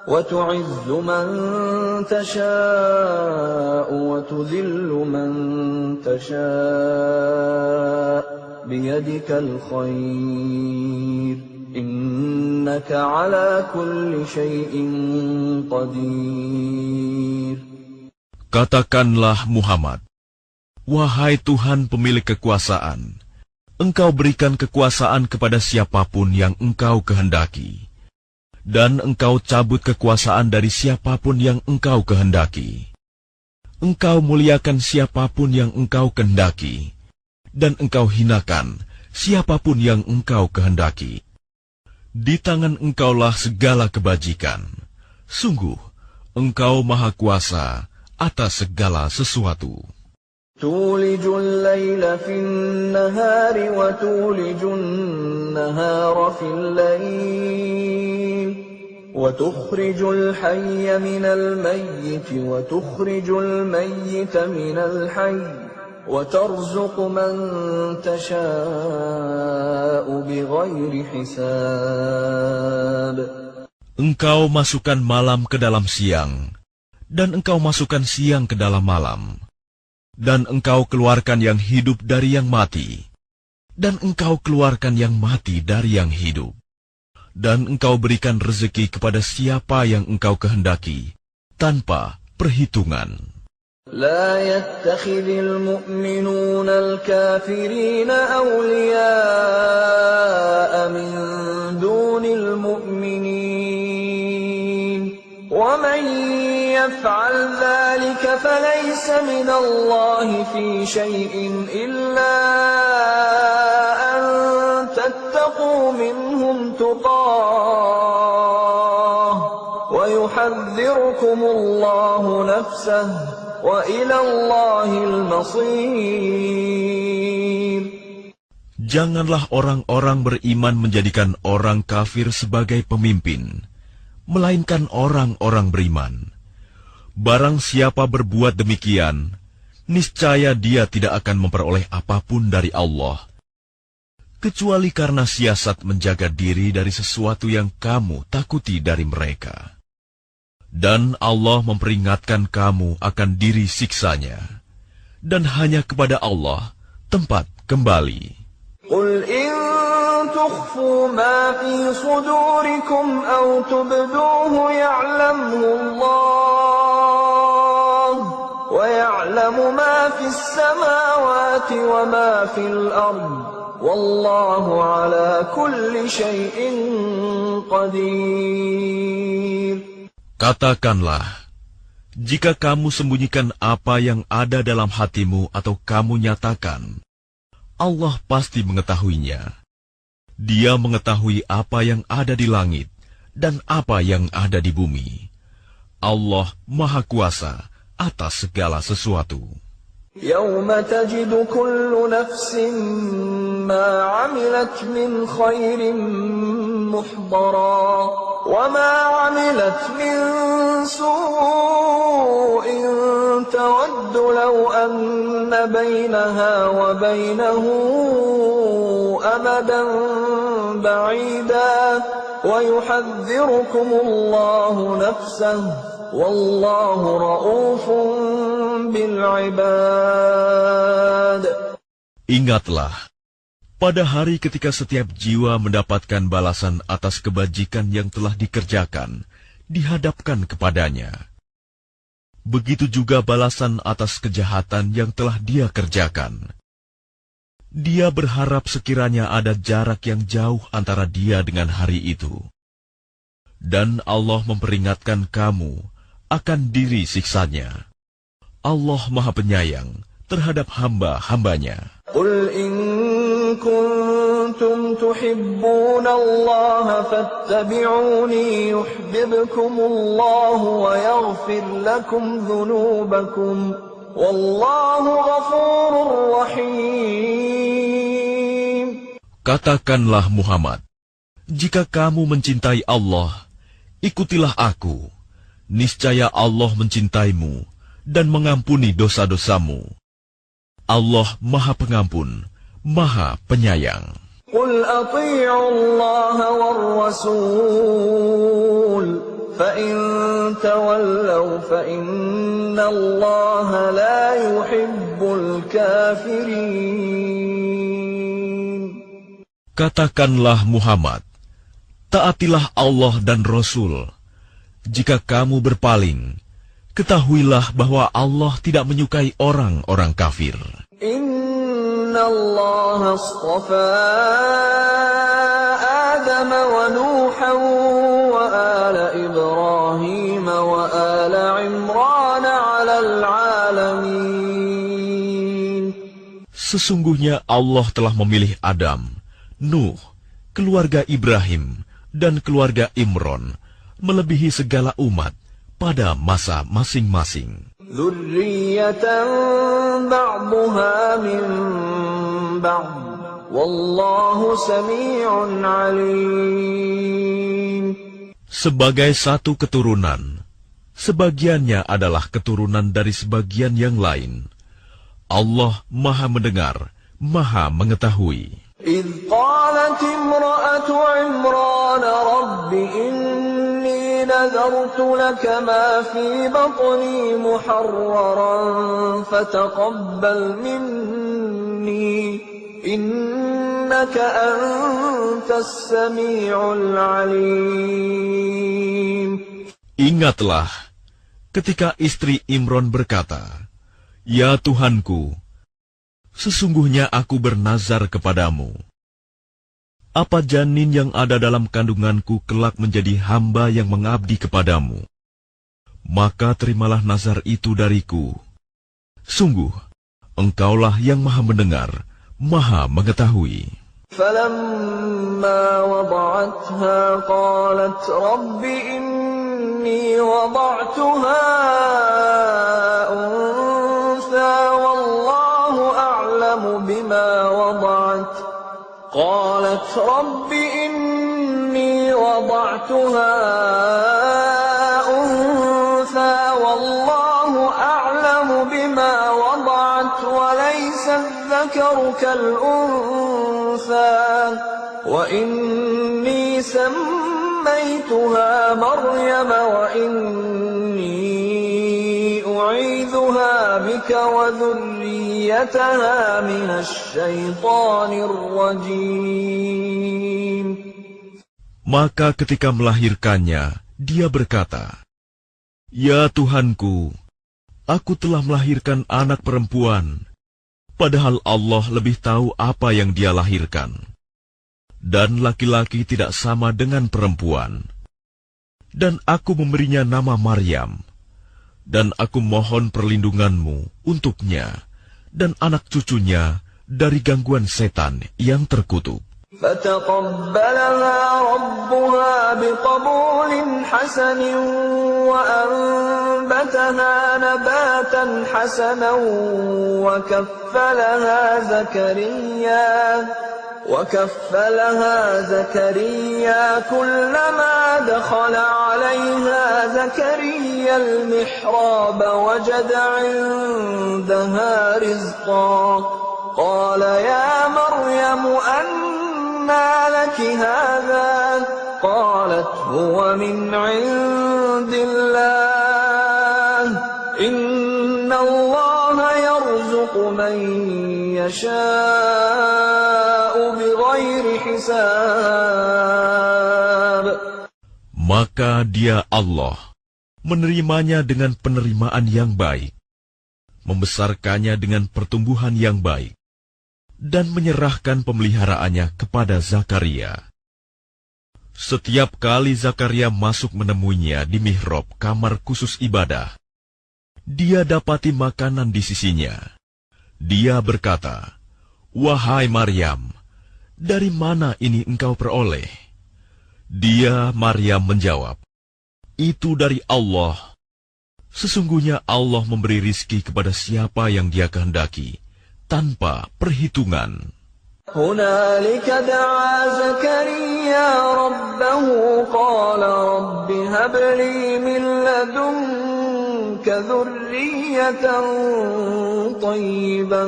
A: وتعز من تشاء وتذل من تشاء بيدك الخير إنك على كل شيء قدير.
B: Katakanlah Muhammad, wahai Tuhan pemilik kekuasaan, Engkau berikan kekuasaan kepada siapapun yang Engkau kehendaki, dan Engkau cabut kekuasaan dari siapapun yang Engkau kehendaki. Engkau muliakan siapapun yang Engkau kehendaki, dan Engkau hinakan siapapun yang Engkau kehendaki. Di tangan Engkaulah segala kebajikan. Sungguh, Engkau Maha Kuasa atas segala sesuatu.
A: تولج الليل في النهار وتولج النهار في الليل وتخرج الحي من الميت وتخرج الميت من الحي وترزق من تشاء بغير حساب.
B: Engkau masukkan malam ke dalam siang, dan Engkau masukkan siang ke dalam malam, dan Engkau keluarkan yang hidup dari yang mati, dan Engkau keluarkan yang mati dari yang hidup, dan Engkau berikan rezeki kepada siapa yang Engkau kehendaki, tanpa perhitungan.
A: لا يتخذ المؤمنون الكافرين أولياء من دون المؤمنين ومن يفعل ذلك فليس من الله في شيء إلا أن تتقوا منهم تقاه ويحذركم الله نفسه وإلى الله المصير.
B: Janganlah orang-orang beriman menjadikan orang kafir sebagai pemimpin, melainkan orang-orang beriman. Barang siapa berbuat demikian, niscaya dia tidak akan memperoleh apapun dari Allah, kecuali karena siasat menjaga diri dari sesuatu yang kamu takuti dari mereka. Dan Allah memperingatkan kamu akan diri siksanya, dan hanya kepada Allah tempat kembali.
A: قل إن تخفوا ما في صدوركم أو تبدوه يعلمه الله ويعلم ما في السماوات وما في الأرض والله على كل شيء قدير.
B: Katakanlah, jika kamu sembunyikan apa yang ada dalam hatimu atau kamu nyatakan, Allah pasti mengetahuinya. Dia mengetahui apa yang ada di langit dan apa yang ada di bumi. Allah Maha Kuasa atas segala sesuatu.
A: يوم تجد كل نفس ما عملت من خير محضرا وما عملت من سوء تود لو أن بينها وبينه أمدا بعيدا ويحذركم الله نفسه والله رؤوف بالعباد.
B: Ingatlah, pada hari ketika setiap jiwa mendapatkan balasan atas kebajikan yang telah dikerjakan, dihadapkan kepadanya. begitu juga balasan atas kejahatan yang telah dia kerjakan. Dia berharap sekiranya ada jarak yang jauh antara dia dengan hari itu. Dan Allah memperingatkan kamu akan diri siksanya. Allah Maha Penyayang terhadap hamba-hambanya.
A: Qul in kuntum tuhibbuna Allah fattabi'uni yuhibbukumullahu wa yaghfir lakum dhunubakum wallahu ghafurur rahim.
B: Katakanlah Muhammad, jika kamu mencintai Allah, ikutilah aku. Niscaya Allah mencintaimu dan mengampuni dosa-dosamu. Allah Maha Pengampun, Maha Penyayang.
A: Qul ati'u Allah war Rasul, fa in tawallaw fa inna Allah la yuhibbul kafirin.
B: Katakanlah Muhammad, taatilah Allah dan Rasul. Jika kamu berpaling, ketahuilah bahwa Allah tidak menyukai orang-orang kafir.
A: Inna Allah astafa Adam wa Nuhan wa ala Ibrahim wa ala Imran ala alamin.
B: Sesungguhnya Allah telah memilih Adam, Nuh, keluarga Ibrahim, dan keluarga Imron, melebihi segala umat pada masa masing-masing.
A: Dzurriyyatan ba'duha min ba'd, wallahu sami'un 'alim.
B: Sebagai satu keturunan, sebagiannya adalah keturunan dari sebagian yang lain. Allah Maha Mendengar, Maha Mengetahui.
A: إذ قالت امرأة عمران رب إني نذرت لك ما في بطني محررا فتقبل مني إنك أنت السميع العليم.
B: Ingatlah ketika istri Imron berkata, "Ya Tuhanku, sesungguhnya aku bernazar kepadamu. Apa janin yang ada dalam kandunganku kelak menjadi hamba yang mengabdi kepadamu? Maka terimalah nazar itu dariku. Sungguh, Engkaulah yang Maha Mendengar, Maha Mengetahui."
A: فَلَمَّا وَضَعَتْهَا قَالَتْ رَبِّ إِنِّي وَضَعْتُهَا أُنثَىٰ وَاللَّهُ أَعْلَمُ بِمَا وَضَعَتْ قَالَتْ رَبِّ إِنِّي وَضَعْتُهَا أُنثَىٰ وَاللَّهُ أَعْلَمُ بِمَا وَضَعَتْ وَلَيْسَ الذَّكَرُ كَالْأُنثَىٰ وَإِنِّي سَمَّيْتُهَا مَرْيَمَ وَإِنِّي أُعِيذُهَا بِكَ وَذُرِّيَّتَهَا مِنَ الشَّيْطَانِ الرَّجِيمِ.
B: Maka ketika melahirkannya, dia berkata, "Ya Tuhanku, aku telah melahirkan anak perempuan, padahal Allah lebih tahu apa yang dia lahirkan. Dan laki-laki tidak sama dengan perempuan. Dan aku memberinya nama Maryam. Dan aku mohon perlindunganmu untuknya dan anak cucunya dari gangguan setan yang terkutuk."
A: فَتَقَبَّلَهَا رَبُّهَا بِقَبُولٍ حَسَنٍ وَأَنبَتَهَا نَبَاتًا حَسَنًا وَكَفَّلَهَا زَكَرِيَّا كُلَّمَا دَخَلَ عَلَيْهَا زَكَرِيَّا الْمِحْرَابَ وَجَدَ عِندَهَا رِزْقًا قَالَ يَا مَرْيَمُ أَنَّىٰ لَكِ هَٰذَا قَالَتْ هُوَ مِنْ عِندِ اللَّهِ إِنَّ اللَّهَ يَرْزُقُ مَن يَشَاءُ بِغَيْرِ حِسَابٍ.
B: Maka dia Allah menerimanya dengan penerimaan yang baik, membesarkannya dengan pertumbuhan yang baik, dan menyerahkan pemeliharaannya kepada Zakaria. Setiap kali Zakaria masuk menemuinya di mihrab kamar khusus ibadah, dia dapati makanan di sisinya. Dia berkata, "Wahai Maryam, dari mana ini engkau peroleh?" Dia, Maryam, menjawab, "Itu dari Allah. Sesungguhnya Allah memberi rizki kepada siapa yang Dia kehendaki, tanpa perhitungan."
A: هنالك دعا زكريا ربه قال رب هب لي من لدنك ذرية طيبة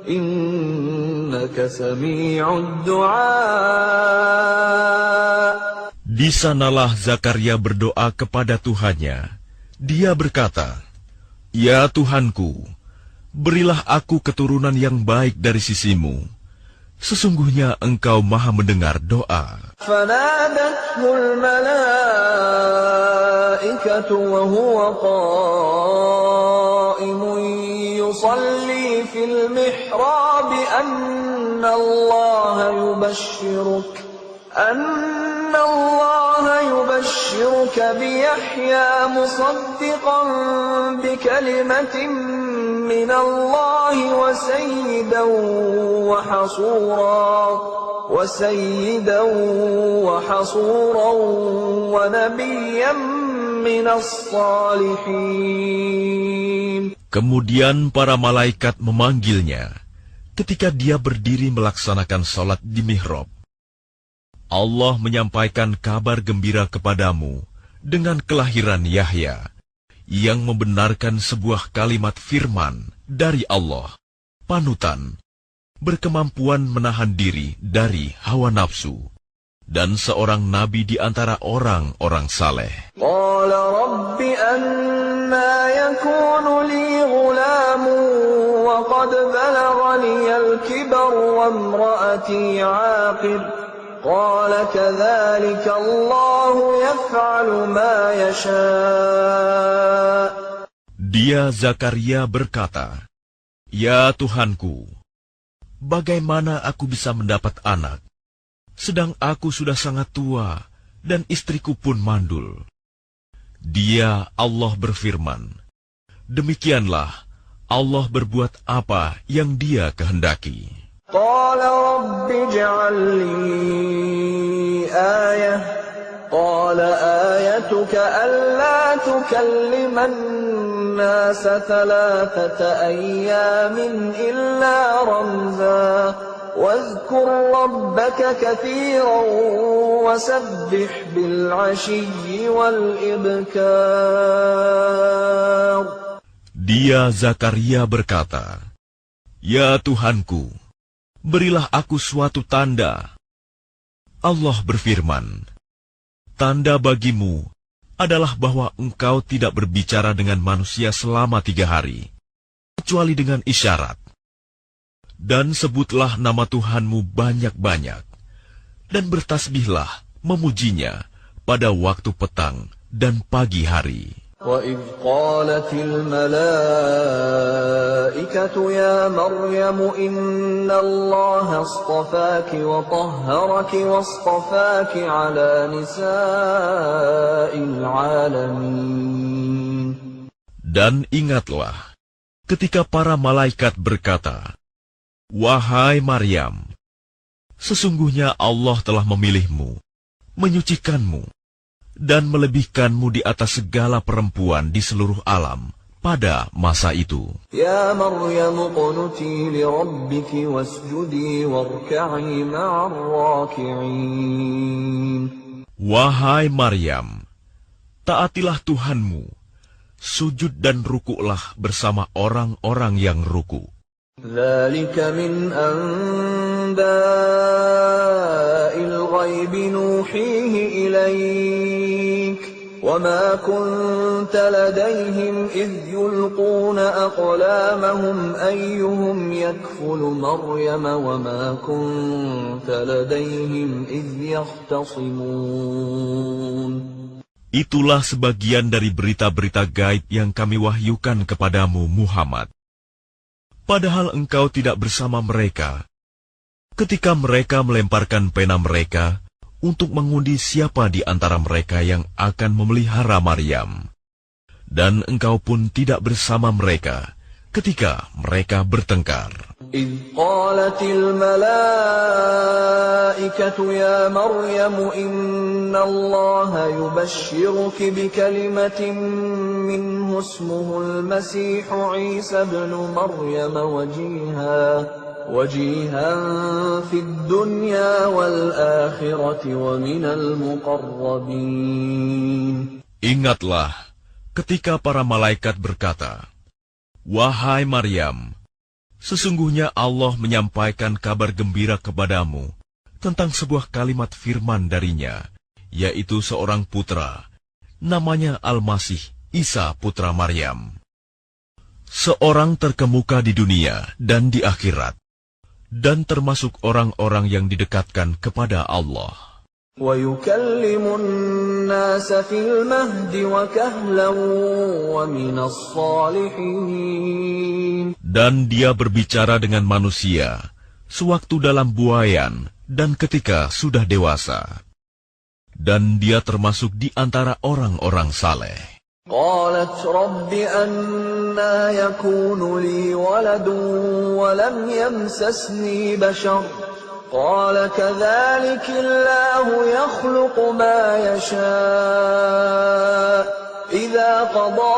A: إنك سميع الدعاء.
B: Di sanalah Zakaria berdoa kepada Tuhannya. Dia berkata, "Ya Tuhanku, berilah aku keturunan yang baik dari sisimu. Sesungguhnya Engkau Maha mendengar doa."
A: فنادته الملائكة وهو قائم يصلي في المحراب أن الله يبشرك بيحيى مصدقا بكلمة من الله وسيدا وحصورا ونبيا من الصالحين.
B: Kemudian para malaikat memanggilnya ketika dia berdiri melaksanakan sholat di mihrab. Allah menyampaikan kabar gembira kepadamu dengan kelahiran Yahya, yang membenarkan sebuah kalimat firman dari Allah, panutan, berkemampuan menahan diri dari hawa nafsu, dan seorang nabi di antara orang-orang saleh.
A: قال رب أنى يكون لي غلام وقد بلغني الكبر وامرأتي عاقر قال كذلك الله يفعل ما يشاء.
B: Dia Zakaria berkata, "Ya Tuhanku, bagaimana aku bisa mendapat anak, sedang aku sudah sangat tua dan istriku pun mandul?" Dia, Allah, berfirman, "Demikianlah Allah berbuat apa yang Dia kehendaki."
A: قال رب اجعل لي آية قال آيتك ألا تكلم الناس 3 أيام إلا رمزا واذكر ربك كثيرا وسبح بالعشي والإبكار.
B: Dia Zakaria berkata, "Ya Tuhanku, berilah aku suatu tanda." Allah berfirman, "Tanda bagimu adalah bahwa engkau tidak berbicara dengan manusia selama 3 hari, kecuali dengan isyarat. Dan sebutlah nama Tuhanmu banyak-banyak, dan bertasbihlah memujinya pada waktu petang dan pagi hari."
A: وَإِذْ قَالَتِ الْمَلَائِكَةُ يَا مَرْيَمُ إِنَّ اللَّهَ اصْطَفَاكِ وَطَهَّرَكِ وَاصْطَفَاكِ عَلَى نِسَاءِ الْعَالَمِينَ.
B: Dan ingatlah, ketika para malaikat berkata, "Wahai Maryam, sesungguhnya Allah telah memilihmu, menyucikanmu, dan melebihkanmu di atas segala perempuan di seluruh alam pada masa itu."
A: Ya Maryam qunuti li rabbiki wasjudi warka'i ma'ar raki'in.
B: Wahai Maryam, taatilah Tuhanmu, sujud dan rukuklah bersama orang-orang yang ruku.
A: Dzalika min anba'il ghaibi nuhihi ilaik wa ma kunta ladayhim idh yulquna aqlamahum ayyuhum yakfulu Maryam wa ma kunta ladayhim idh yahtasimun.
B: Itulah sebagian dari berita-berita gaib yang kami wahyukan kepadamu, Muhammad. Padahal engkau tidak bersama mereka ketika mereka melemparkan pena mereka untuk mengundi siapa di antara mereka yang akan memelihara Maryam. Dan engkau pun tidak bersama mereka ketika mereka bertengkar.
A: إذ قالت الملائكة يا مريم إن الله يبشرك بكلمة منه اسمه المسيح عيسى ابن مريم وجيها في الدنيا والآخرة ومن المقربين.
B: Ingatlah ketika para malaikat berkata, "Wahai Maryam, sesungguhnya Allah menyampaikan kabar gembira kepadamu tentang sebuah kalimat firman darinya, yaitu seorang putra, namanya Al-Masih, Isa putra Maryam. Seorang terkemuka di dunia dan di akhirat, dan termasuk orang-orang yang didekatkan kepada Allah.
A: وَيُكَلِّمُ النَّاسَ فِي الْمَهْدِ وَكَهْلًا وَمِنَ الصَّالِحِينَ.
B: Dan dia berbicara dengan manusia sewaktu dalam buayan dan ketika sudah dewasa. Dan dia termasuk di antara orang-orang saleh.
A: قالت رب أنى يكون لي ولد ولم يمسسني بشر قال كذلك الله يخلق ما يشاء إذا قضى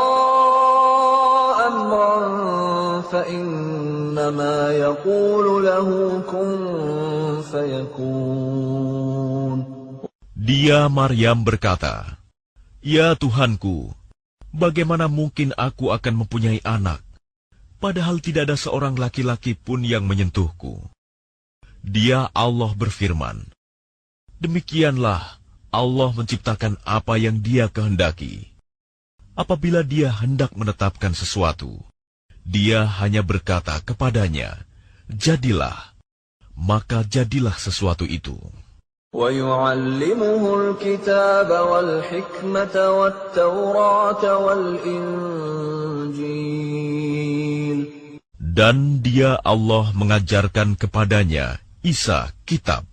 A: أمرا فإنما يقول له كن فيكون.
B: Dia Maryam berkata, "Ya Tuhanku, bagaimana mungkin aku akan mempunyai anak, padahal tidak ada seorang laki-laki pun yang menyentuhku?" Dia Allah berfirman, "Demikianlah Allah menciptakan apa yang Dia kehendaki. Apabila Dia hendak menetapkan sesuatu, Dia hanya berkata kepadanya, 'Jadilah,' maka jadilah sesuatu itu."
A: وَيُعَلِّمُهُ الْكِتَابَ وَالْحِكْمَةَ وَالتَّوْرَاةَ وَالْإِنْجِيلَ.
B: Dan Dia Allah mengajarkan kepadanya Isa kitab,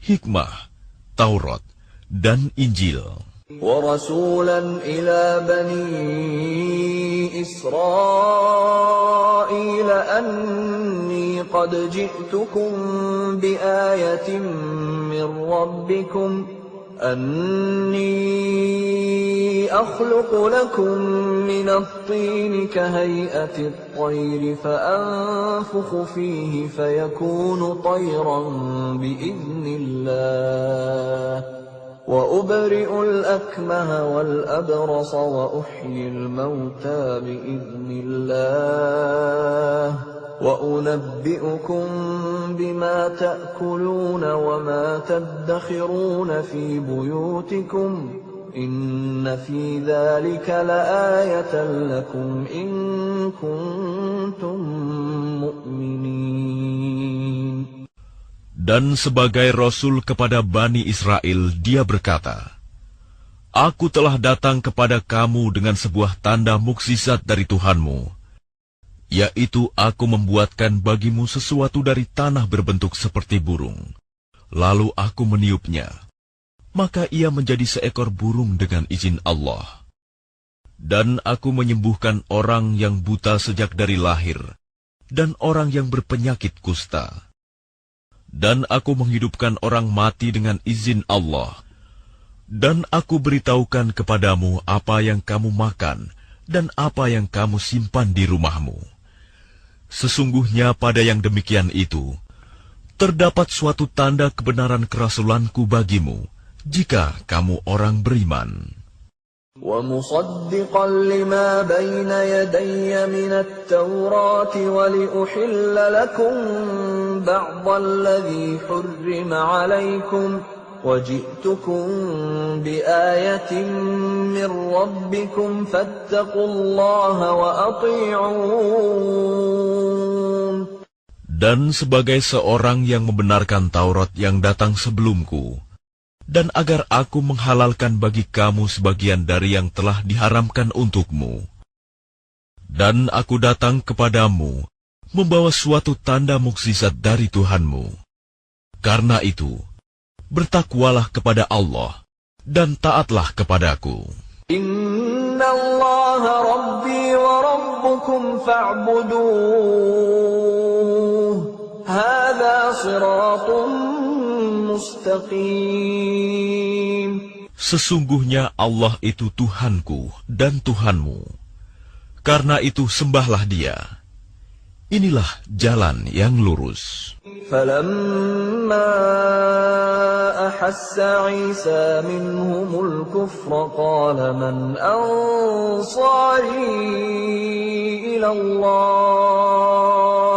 B: hikmah, Taurat, dan Injil.
A: وَرَسُولًا إِلَى بَنِي إِسْرَائِيلَ أَنِّي قَدْ جِئْتُكُمْ بِآيَةٍ مِّن رَّبِّكُمْ أَنِّي أَخْلُقُ لَكُم مِّنَ الطِّينِ كَهَيْئَةِ الطَّيْرِ فَأَنفُخُ فِيهِ فَيَكُونُ طَيْرًا بِإِذْنِ اللَّهِ وَأُبْرِئُ الْأَكْمَهَ وَالْأَبْرَصَ وَأُحْيِي الْمَوْتَى بِإِذْنِ اللَّهِ وَأُنَبِّئُكُم بِمَا تَأْكُلُونَ وَمَا تَدَّخِرُونَ فِي بُيُوتِكُمْ إِنَّ فِي ذَلِكَ لَآيَةً لَكُمْ إِن كُنتُم مُّؤْمِنِينَ.
B: Dan sebagai Rasul kepada Bani Israel, dia berkata, "Aku telah datang kepada kamu dengan sebuah tanda mukjizat dari Tuhanmu, yaitu aku membuatkan bagimu sesuatu dari tanah berbentuk seperti burung. Lalu aku meniupnya, maka ia menjadi seekor burung dengan izin Allah. Dan aku menyembuhkan orang yang buta sejak dari lahir, dan orang yang berpenyakit kusta. Dan aku menghidupkan orang mati dengan izin Allah. Dan aku beritahukan kepadamu apa yang kamu makan dan apa yang kamu simpan di rumahmu. Sesungguhnya pada yang demikian itu, terdapat suatu tanda kebenaran kerasulanku bagimu, jika kamu orang beriman."
A: وَمُصَدِّقًا لِمَا بَيْنَ يَدَيَّ مِنَ التَّوْرَاةِ وَلِأُحِلَّ لَكُم بَعْضَ الَّذِي حُرِّمَ عَلَيْكُمْ وَجِئْتُكُم بِآيَةٍ مِّن رَّبِّكُمْ فَاتَّقُوا اللَّهَ وَأَطِيعُونِ.
B: Dan sebagai seorang yang membenarkan Taurat yang datang sebelumku, dan agar aku menghalalkan bagi kamu sebagian dari yang telah diharamkan untukmu. Dan aku datang kepadamu membawa suatu tanda mukjizat dari Tuhanmu. Karena itu, bertakwalah kepada Allah dan taatlah kepadaku.
A: Inna Allah Rabbi wa Rabbukum fa'buduh. Hadha siratun mustaqim.
B: Sesungguhnya Allah itu Tuhanku dan Tuhanmu. Karena itu sembahlah Dia. Inilah jalan yang lurus.
A: فَلَمَّا أَحَسَّ عِيسَى مِنْهُمُ الْكُفْرَ قَالَ مَنْ أَنصَارِي إِلَى اللَّهِ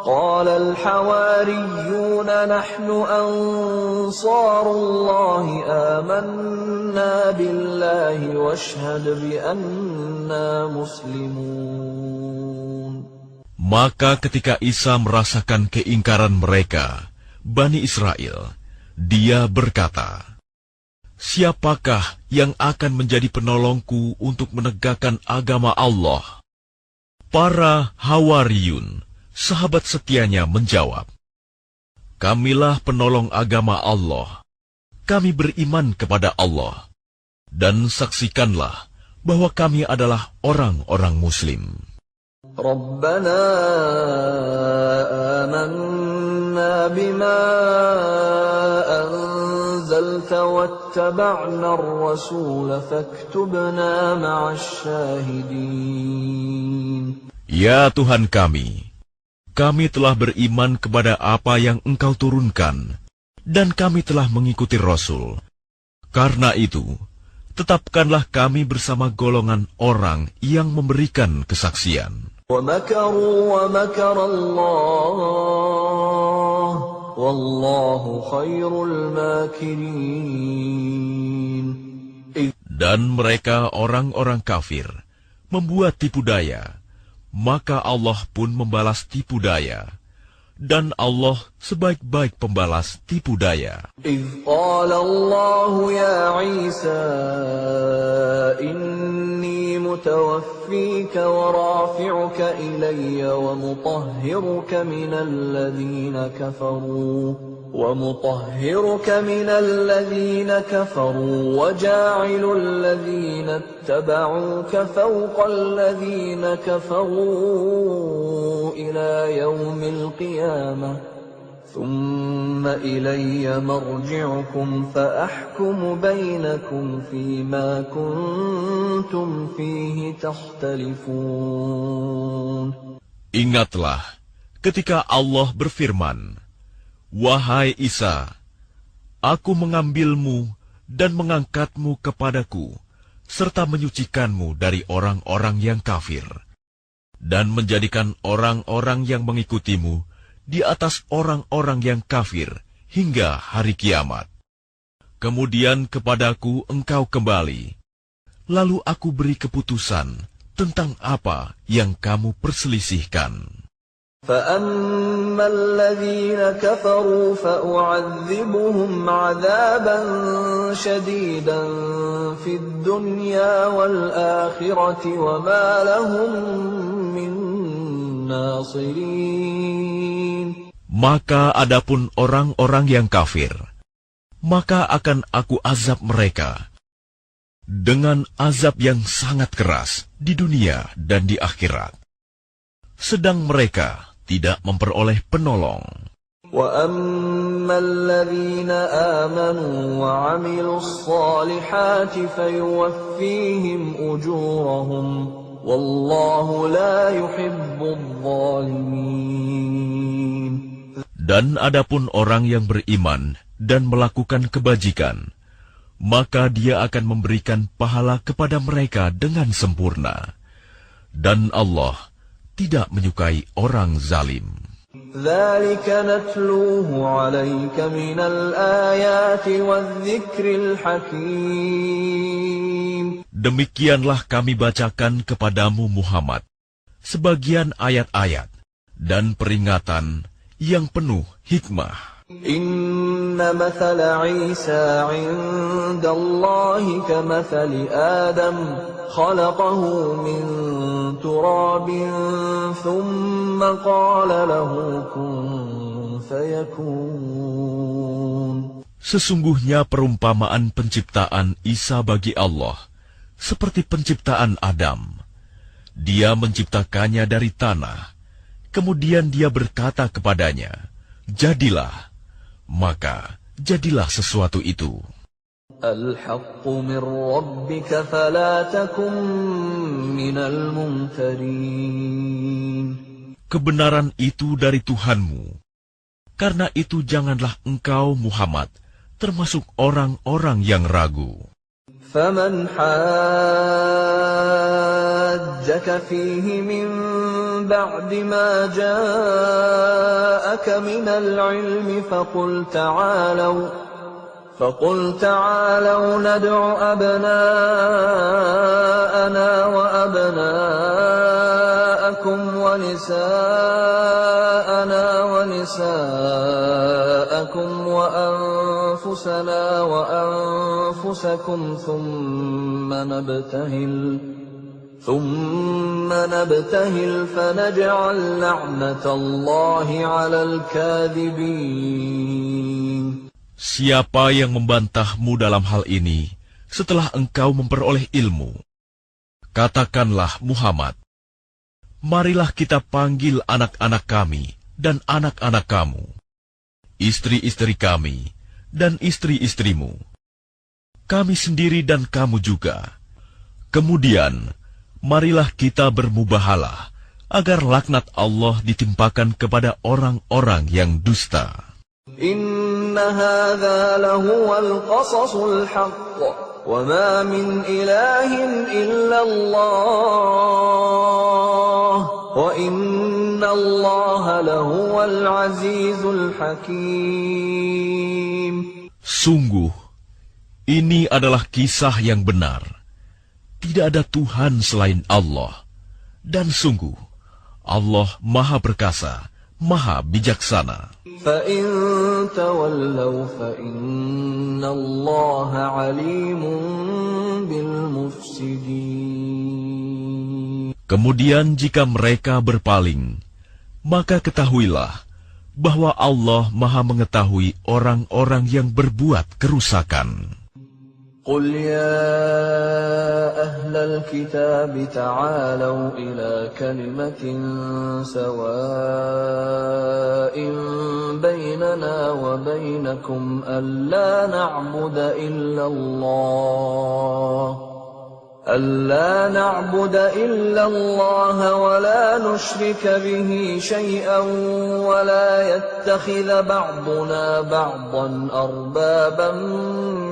A: قَالَ الْحَوَارِيُّونَ نَحْنُ أَنصَارُ اللَّهِ آمَنَّا بِاللَّهِ وَاشْهَدْ بِأَنَّا مُسْلِمُونَ.
B: Maka ketika Isa merasakan keingkaran mereka, Bani Israel, dia berkata, "Siapakah yang akan menjadi penolongku untuk menegakkan agama Allah?" Para Hawariyun, sahabat setianya, menjawab, "Kamilah penolong agama Allah. Kami beriman kepada Allah. Dan saksikanlah bahwa kami adalah orang-orang Muslim."
A: رَبَّنَا آمَنَّا بِمَا أَنزَلْتَ وَاتَّبَعْنَا الرَّسُولَ فَاكْتُبْنَا مَعَ الشَّاهِدِينَ.
B: Ya Tuhan kami telah beriman kepada apa yang Engkau turunkan, dan kami telah mengikuti Rasul. Karena itu, tetapkanlah kami bersama golongan orang yang memberikan kesaksian.
A: وَمَكَرُوا وَمَكَرَ اللَّهُ وَاللَّهُ خَيْرُ الْمَاكِرِينَ.
B: Dan mereka orang-orang kafir membuat tipu daya, maka Allah pun membalas tipu daya. Dan Allah sebaik-baik pembalas tipu daya.
A: إِذْ قَالَ اللَّهُ يَا عِيسَى إِنِّي مُتَوَفِّيكَ وَرَافِعُكَ إِلَيَّ وَمُطَهِّرُكَ مِنَ الَّذِينَ كَفَرُوا وَجَاعِلُ الَّذِينَ اتَّبَعُوكَ فَوْقَ الَّذِينَ كَفَرُوا إِلَى يَوْمِ الْقِيَامَةِ ثُمَّ إِلَيَّ مَرْجِعُكُمْ فَأَحْكُمُ بَيْنَكُمْ فِيمَا كُنتُمْ فِيهِ تَخْتَلِفُونَ.
B: Ingatlah ketika Allah berfirman, "Wahai Isa, Aku mengambilmu dan mengangkatmu kepadaku, serta menyucikanmu dari orang-orang yang kafir, dan menjadikan orang-orang yang mengikutimu di atas orang-orang yang kafir hingga hari kiamat. Kemudian kepadaku engkau kembali, lalu aku beri keputusan tentang apa yang kamu perselisihkan."
A: فَأَمَّا الَّذِينَ كَفَرُوا فَأُعَذِّبُهُمْ عَذَابًا شَدِيدًا فِي الدُّنْيَا وَالْآخِرَةِ وَمَا لَهُم مِّن نَّاصِرِينَ.
B: Maka adapun orang-orang yang kafir, maka akan aku azab mereka dengan azab yang sangat keras di dunia dan di akhirat. Sedang mereka tidak memperoleh penolong.
A: وَأَمَّا الَّذِينَ آمَنُوا وَعَمِلُوا الصَّالِحَاتِ فَيُوَفِّيهِمْ أُجُورَهُمْ وَاللَّهُ لَا يُحِبُّ الظَّالِمِينَ.
B: Dan adapun orang yang beriman dan melakukan kebajikan, maka Dia akan memberikan pahala kepada mereka dengan sempurna. Dan Allah tidak menyukai orang zalim.
A: ذَلِكَ نَتْلُوهُ عَلَيْكَ مِنَ الْآيَاتِ وَالذِّكْرِ الْحَكِيمِ.
B: Demikianlah kami bacakan kepadamu Muhammad sebagian ayat-ayat dan peringatan yang penuh hikmah.
A: Inna mathala Isa 'inda Allahi kamathali Adam khalaqahu min turabin thumma qala lahu kun fayakun.
B: Sesungguhnya perumpamaan penciptaan Isa bagi Allah seperti penciptaan Adam. Dia menciptakannya dari tanah, kemudian dia berkata kepadanya, "Jadilah." Maka jadilah sesuatu itu.
A: Al-haqqu min rabbika fala takum minal mumtarin.
B: Kebenaran itu dari Tuhanmu. Karena itu janganlah engkau Muhammad termasuk orang-orang yang ragu.
A: فَمَنْ حَاجَّكَ فِيهِ مِنْ بَعْدِ مَا جَاءَكَ مِنَ الْعِلْمِ فَقُلْ تَعَالَوْا نَدْعُ أَبْنَاءَنَا وَأَبْنَاءَكُمْ وَنِسَاءَنَا وَنِسَاءَكُمْ وَأَنفُسَنَا وَأَنفُسَكُمْ ثُمَّ نَبْتَهِلْ فَنَجْعَلْ لَعْنَةَ اللَّهِ عَلَى الْكَاذِبِينَ.
B: Siapa yang membantahmu dalam hal ini setelah engkau memperoleh ilmu? Katakanlah Muhammad, marilah kita panggil anak-anak kami dan anak-anak kamu, istri-istri kami dan istri-istrimu, kami sendiri dan kamu juga. Kemudian, marilah kita bermubahalah agar laknat Allah ditimpakan kepada orang-orang yang dusta.
A: Inna hadza lahuwal qasasul haqq wa ma min ilahin illallah wa inna Allaha lahuwal azizul hakim.
B: Sungguh, ini adalah kisah yang benar. Tidak ada Tuhan selain Allah. Dan sungguh, Allah Maha Perkasa, Maha Bijaksana.
A: فَإِن تَوَلَّوْا فَإِنَّ اللَّهَ عَلِيمٌ بِالْمُفْسِدِينَ.
B: Kemudian jika mereka berpaling, maka ketahuilah bahwa Allah Maha mengetahui orang-orang yang berbuat kerusakan.
A: قُلْ يَا أَهْلَ الْكِتَابِ تَعَالَوْا إِلَى كَلِمَةٍ سَوَاءٍ بَيْنَنَا وَبَيْنَكُمْ أَلَّا نَعْبُدَ إِلَّا اللَّهَ وَلَا نُشْرِكَ بِهِ شَيْئًا وَلَا يَتَّخِذَ بَعْضُنَا بَعْضًا أَرْبَابًا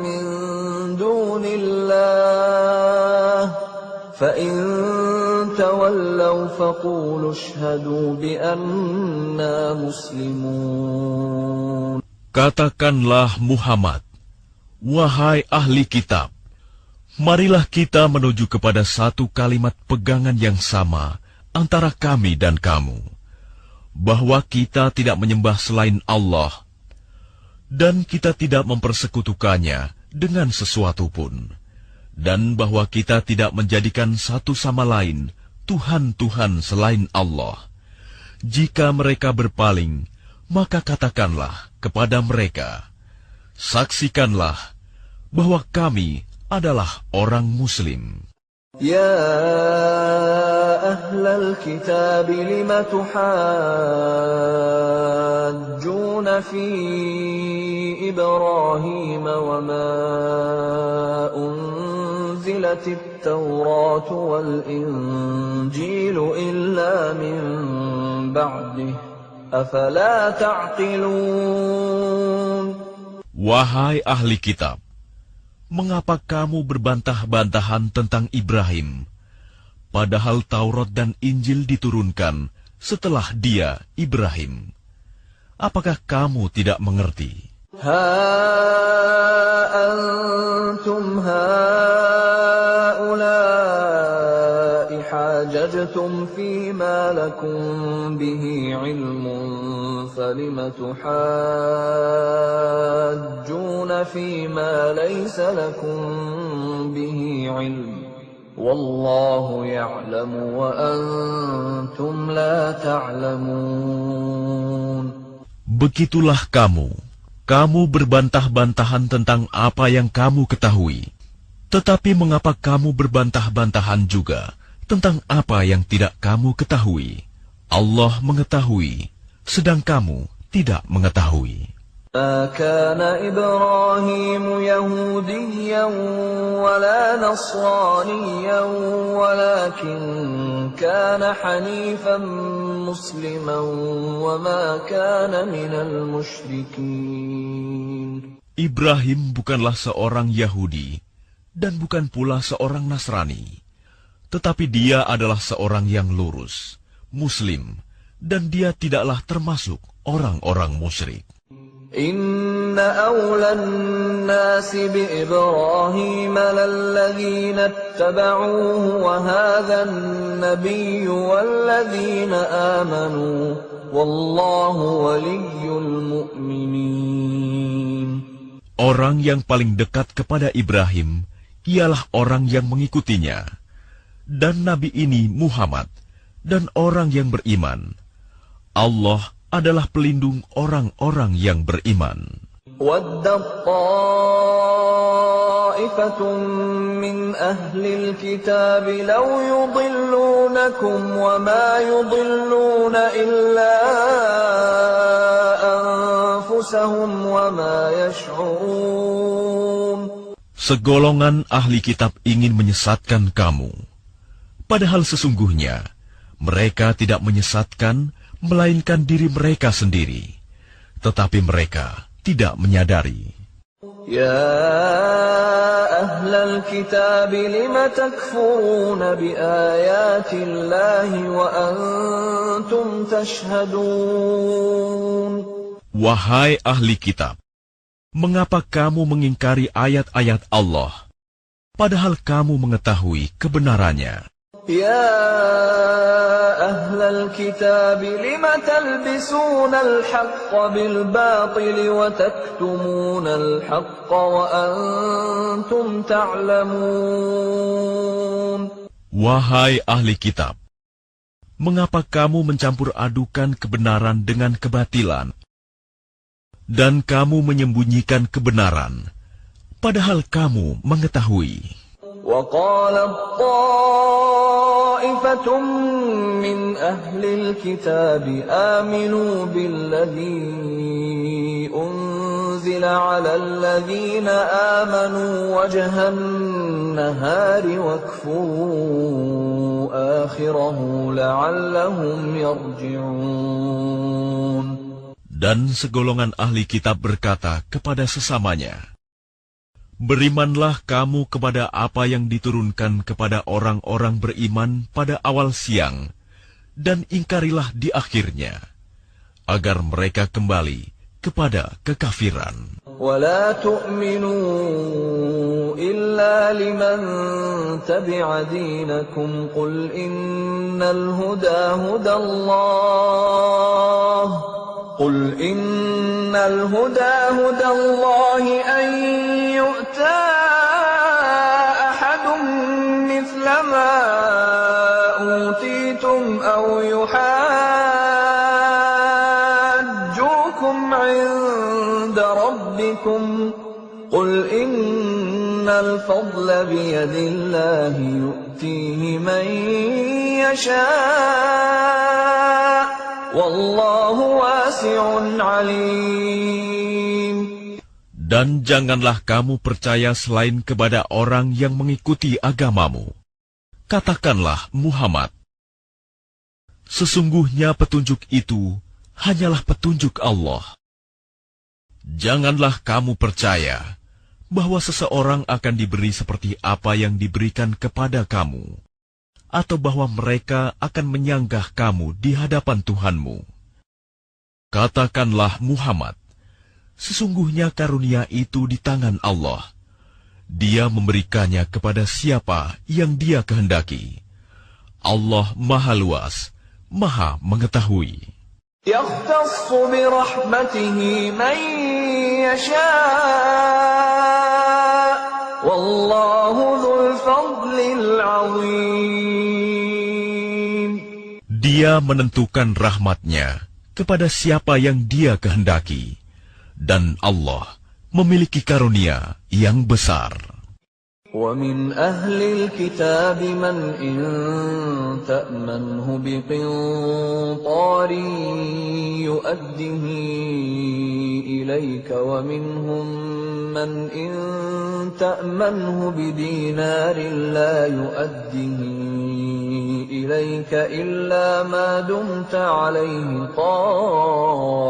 A: مِّن دُونِ اللَّهِ فَإِن تَوَلَّوْا فَقُولُوا اشْهَدُوا بِأَنَّا مُسْلِمُونَ.
B: Katakanlah Muhammad, wahai ahli kitab, marilah kita menuju kepada satu kalimat pegangan yang sama antara kami dan kamu, bahwa kita tidak menyembah selain Allah, dan kita tidak mempersekutukannya dengan sesuatu pun, dan bahwa kita tidak menjadikan satu sama lain Tuhan-Tuhan selain Allah. Jika mereka berpaling, maka katakanlah kepada mereka, saksikanlah bahwa kami adalah orang Muslim.
A: Ya ahlal kitab lima tuhajjuna fi Ibrahim wa ma unzilatit Tawrat wal Injil illa min ba'dih afala ta'qilun.
B: Wahai ahli kitab, mengapa kamu berbantah-bantahan tentang Ibrahim, padahal Taurat dan Injil diturunkan setelah dia, Ibrahim? Apakah kamu tidak mengerti?
A: Ha antum haula'i حاججتم فيما لكم به علم فلم تحاجون فيما ليس لكم به علم والله يعلم وأنتم لا تعلمون.
B: Begitulah kamu berbantah-bantahan tentang apa yang kamu ketahui. Tetapi mengapa kamu berbantah-bantahan juga tentang apa yang tidak kamu ketahui? Allah mengetahui, sedang kamu tidak mengetahui.
A: ما كان إبراهيم يهوديا ولا نصرانيا ولكن كان حنيفا مسلما وما كان من المشركين.
B: Ibrahim bukanlah seorang Yahudi dan bukan pula seorang Nasrani, tetapi dia adalah seorang yang lurus, Muslim, dan dia tidaklah termasuk orang-orang musyrik.
A: إن أولى الناس بإبراهيم للذين اتبعوه وهذا النبي والذين آمنوا والله ولي المؤمنين.
B: Orang yang paling dekat kepada Ibrahim ialah orang yang mengikutinya, dan Nabi ini Muhammad, dan orang yang beriman. Allah adalah pelindung orang-orang yang beriman.
A: وَدَّتْ طَائِفَةٌ مِّنْ أَهْلِ الْكِتَابِ لَوْ يُضِلُّونَكُمْ وَمَا يُضِلُّونَ إِلَّا أَنفُسَهُمْ وَمَا يَشْعُرُونَ.
B: Segolongan ahli kitab ingin menyesatkan kamu, padahal sesungguhnya mereka tidak menyesatkan melainkan diri mereka sendiri, tetapi mereka tidak menyadari.
A: Ya ahlal kitab lima takfuruna bi ayatillahi wa antum tashhadun.
B: Wahai ahli kitab, mengapa kamu mengingkari ayat-ayat Allah, padahal kamu mengetahui kebenarannya?
A: Ya ahlal kitab lima talbisuna al-haqqa bil-batili wa taktumuna al-haqqa wa antum ta'lamun.
B: Wahai ahli kitab, mengapa kamu mencampur adukan kebenaran dengan kebatilan, dan kamu menyembunyikan kebenaran, padahal kamu mengetahui.
A: وَقَالَتْ طَائِفَةٌ مِّنْ أَهْلِ الْكِتَابِ آمِنُوا بِالَّذِي أُنزِلَ عَلَى الَّذِينَ آمَنُوا وَجْهَ النَّهَارِ وَاكْفُرُوا آخِرَهُ لَعَلَّهُمْ يَرْجِعُونَ.
B: Dan segolongan ahli kitab berkata kepada sesamanya, berimanlah kamu kepada apa yang diturunkan kepada orang-orang beriman pada awal siang, dan ingkarilah di akhirnya, agar mereka kembali kepada kekafiran.
A: وَلَا تُؤْمِنُوا إِلَّا لِمَنْ تَبِعَ دِينَكُمْ قُلْ إِنَّ الْهُدَى هُدَى اللَّهِ أَنْ يُؤْتَى أَحَدٌ مِثْلَ مَا أُوتِيتُمْ أَوْ يُحَاجُّوكُمْ عِندَ رَبِّكُمْ قُلْ إِنَّ الْفَضْلَ بِيَدِ اللَّهِ يُؤْتِيهِ مَنْ يَشَاءُ Wallahu wasi'un alim.
B: Dan janganlah kamu percaya selain kepada orang yang mengikuti agamamu. Katakanlah Muhammad, sesungguhnya petunjuk itu hanyalah petunjuk Allah. Janganlah kamu percaya bahwa seseorang akan diberi seperti apa yang diberikan kepada kamu, atau bahwa mereka akan menyanggah kamu di hadapan Tuhanmu. Katakanlah Muhammad, sesungguhnya karunia itu di tangan Allah. Dia memberikannya kepada siapa yang Dia kehendaki. Allah Maha Luas, Maha Mengetahui.
A: يختص برحمته من يشاء والله ذو الفضل العظيم.
B: Dia menentukan rahmat-Nya kepada siapa yang Dia kehendaki, dan Allah memiliki karunia yang besar.
A: وَمِنْ أَهْلِ الْكِتَابِ مَنْ إِنْ تَأْمَنْهُ بِقِنْطَارٍ يُؤَدِّهِ إِلَيْكَ وَمِنْهُمْ مَنْ إِنْ تَأْمَنْهُ بِدِينَارٍ لَا يُؤَدِّهِ إِلَيْكَ إِلَّا مَا دُمْتَ عَلَيْهِ قَائِمًا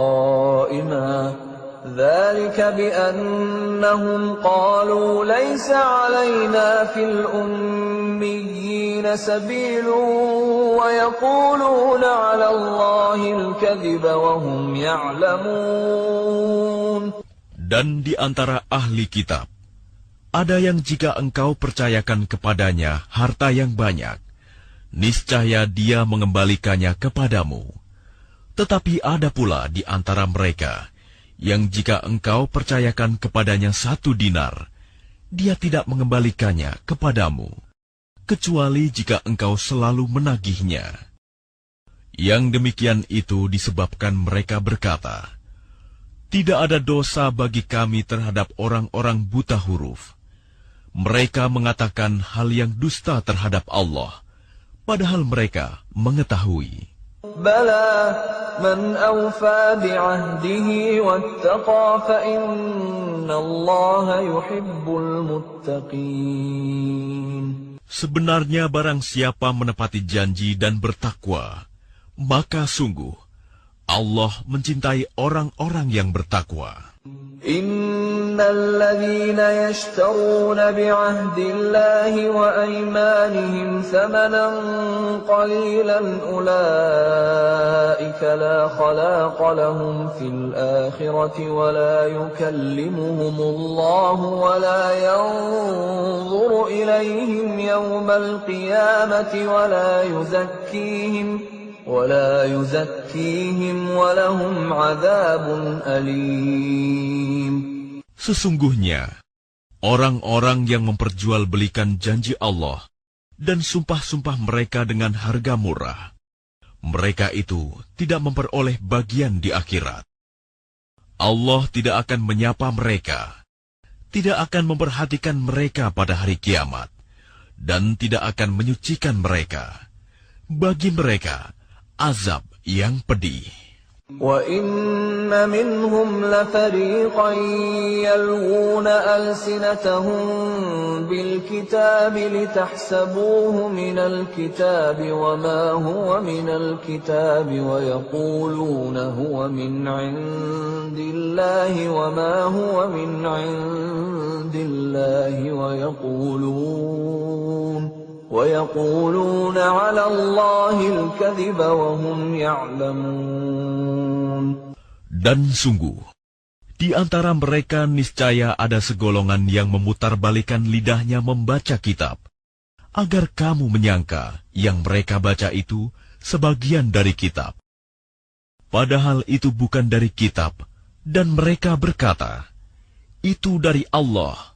A: ذلك بأنهم قالوا ليس علينا في الأميين سبيل ويقولون على الله الكذب وهم يعلمون.
B: Dan di antara ahli kitab, ada yang jika engkau percayakan kepadanya harta yang banyak, niscaya dia mengembalikannya kepadamu. Tetapi ada pula di antara mereka yang jika engkau percayakan kepadanya 1 dinar, dia tidak mengembalikannya kepadamu, kecuali jika engkau selalu menagihnya. Yang demikian itu disebabkan mereka berkata, tidak ada dosa bagi kami terhadap orang-orang buta huruf. Mereka mengatakan hal yang dusta terhadap Allah, padahal mereka mengetahui.
A: Bala man awfa bi'ahdihi wattaqa fa innallaha yuhibbul muttaqin.
B: Sebenarnya barang siapa menepati janji dan bertakwa, maka sungguh Allah mencintai orang-orang yang bertakwa.
A: Innal ladzina yashtaruna bi'ahdillahi wa aymanihim thamanan qalilan ulaika la khalaqa lahum fil akhirati wa la yukallimuhumullahu wa la yanzuru ilayhim yawmal qiyamati wa la yuzakkihim wa lahum 'adzabun alim.
B: Sesungguhnya, orang-orang yang memperjualbelikan janji Allah dan sumpah-sumpah mereka dengan harga murah, mereka itu tidak memperoleh bagian di akhirat. Allah tidak akan menyapa mereka, tidak akan memperhatikan mereka pada hari kiamat, dan tidak akan menyucikan mereka. Bagi mereka, azab yang pedih.
A: وَإِنَّ مِنْهُمْ لَفَرِيقًا يَلْوُونَ أَلْسِنَتَهُم بِالْكِتَابِ لِتَحْسَبُوهُ مِنَ الْكِتَابِ وَمَا هُوَ مِنَ الْكِتَابِ وَيَقُولُونَ هُوَ مِنْ عِندِ اللَّهِ وَمَا هُوَ مِنْ عِندِ اللَّهِ وَيَقُولُونَ عَلَى اللَّهِ الْكَذِبَ وَهُمْ يَعْلَمُونَ.
B: Dan sungguh, di antara mereka niscaya ada segolongan yang memutarbalikkan lidahnya membaca kitab, agar kamu menyangka yang mereka baca itu sebagian dari kitab. Padahal itu bukan dari kitab, dan mereka berkata, itu dari Allah,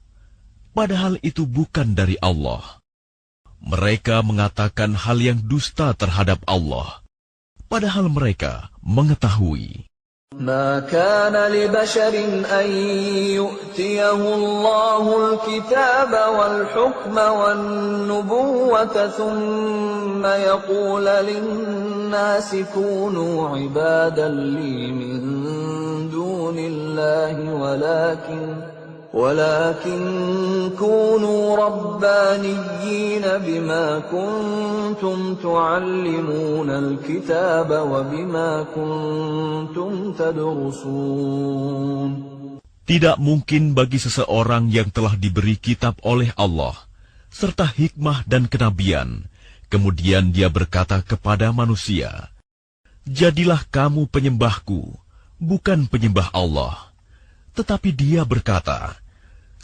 B: padahal itu bukan dari Allah. Mereka mengatakan hal yang dusta terhadap Allah, padahal mereka mengetahui.
A: ما كان لبشر أن يؤتيه الله الكتاب والحكم والنبوة ثم يقول للناس كونوا عبادا لي من دون الله ولكن كونوا ربانيين بما كنتم تعلمون الكتاب وبما كنتم تدرسون.
B: Tidak mungkin bagi seseorang yang telah diberi kitab oleh Allah, serta hikmah dan kenabian, kemudian dia berkata kepada manusia, jadilah kamu penyembahku, bukan penyembah Allah. Tetapi dia berkata,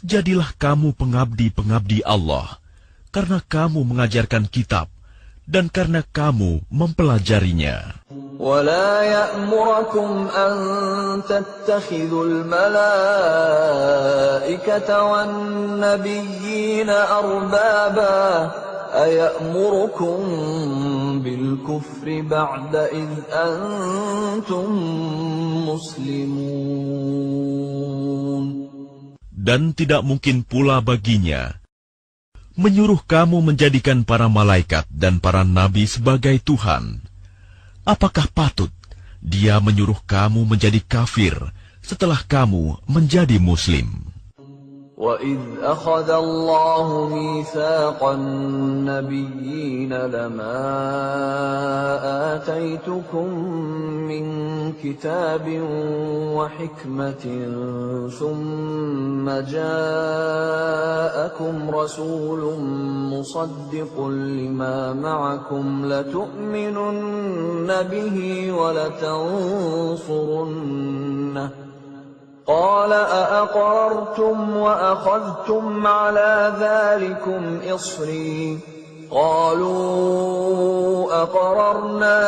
B: jadilah kamu pengabdi-pengabdi Allah, karena kamu mengajarkan kitab dan karena kamu mempelajarinya.
A: ولا يأمركم أن تتخذوا الملائكة والنبيين أربابا أيأمركم بالكفر بعد إذ أنتم مسلمون.
B: Dan tidak mungkin pula baginya menyuruh kamu menjadikan para malaikat dan para nabi sebagai Tuhan. Apakah patut dia menyuruh kamu menjadi kafir setelah kamu menjadi Muslim?
A: وَإِذْ أَخَذَ اللَّهُ مِيثَاقَ النَّبِيِّينَ لَمَا آتَيْتُكُم مِّن كِتَابٍ وَحِكْمَةٍ ثُمَّ جَاءَكُمْ رَسُولٌ مُّصَدِّقٌ لِّمَا مَعَكُمْ لَتُؤْمِنُنَّ بِهِ وَلَتَنصُرُنَّهُ قال أأقررتم وأخذتم على ذلكم إصري قالوا أقررنا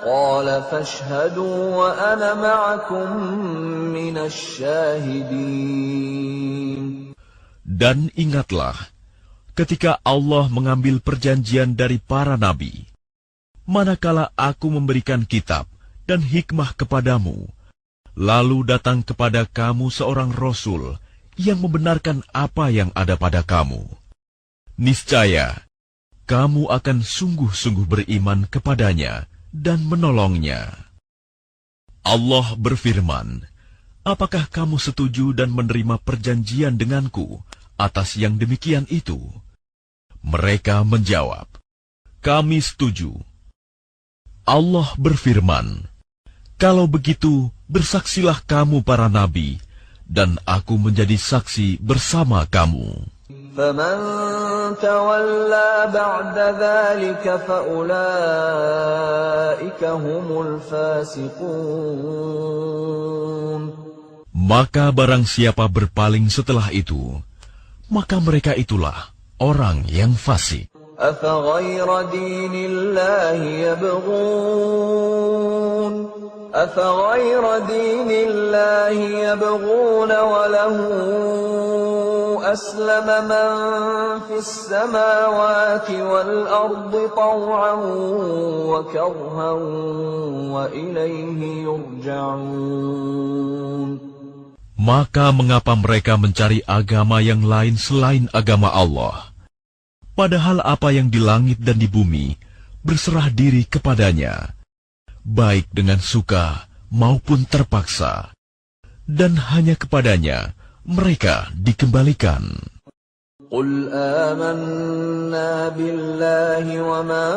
A: قال فاشهدوا وأنا معكم من الشاهدين.
B: Dan ingatlah ketika Allah mengambil perjanjian dari para nabi, manakala aku memberikan kitab dan hikmah kepadamu, lalu datang kepada kamu seorang Rasul yang membenarkan apa yang ada pada kamu. Niscaya, kamu akan sungguh-sungguh beriman kepadanya dan menolongnya. Allah berfirman, apakah kamu setuju dan menerima perjanjian denganku atas yang demikian itu? Mereka menjawab, kami setuju. Allah berfirman, kalau begitu, bersaksilah kamu para nabi, dan aku menjadi saksi bersama kamu.
A: فَمَن تَوَلَّى بَعْدَ ذَلِكَ فَأُولَٰئِكَ هُمُ الْفَاسِقُونَ.
B: Maka barang siapa berpaling setelah itu, maka mereka itulah orang yang fasik.
A: أَفَغَيْرَ دِينِ اللَّهِ يَبْغُونَ أَفَغَيْرَ دِينِ اللَّهِ يَبْغُونَ وَلَهُ أَسْلَمَ مَن فِي السَّمَاوَاتِ وَالْأَرْضِ طَوْعًا وَكَرْهًا وَإِلَيْهِ يُرْجَعُونَ.
B: Maka mengapa mereka mencari agama yang lain selain agama Allah? Padahal apa yang di langit dan di bumi berserah diri kepadanya, baik dengan suka maupun terpaksa, dan hanya kepadanya mereka dikembalikan.
A: قُلْ آمَنَّا بِاللَّهِ وَمَا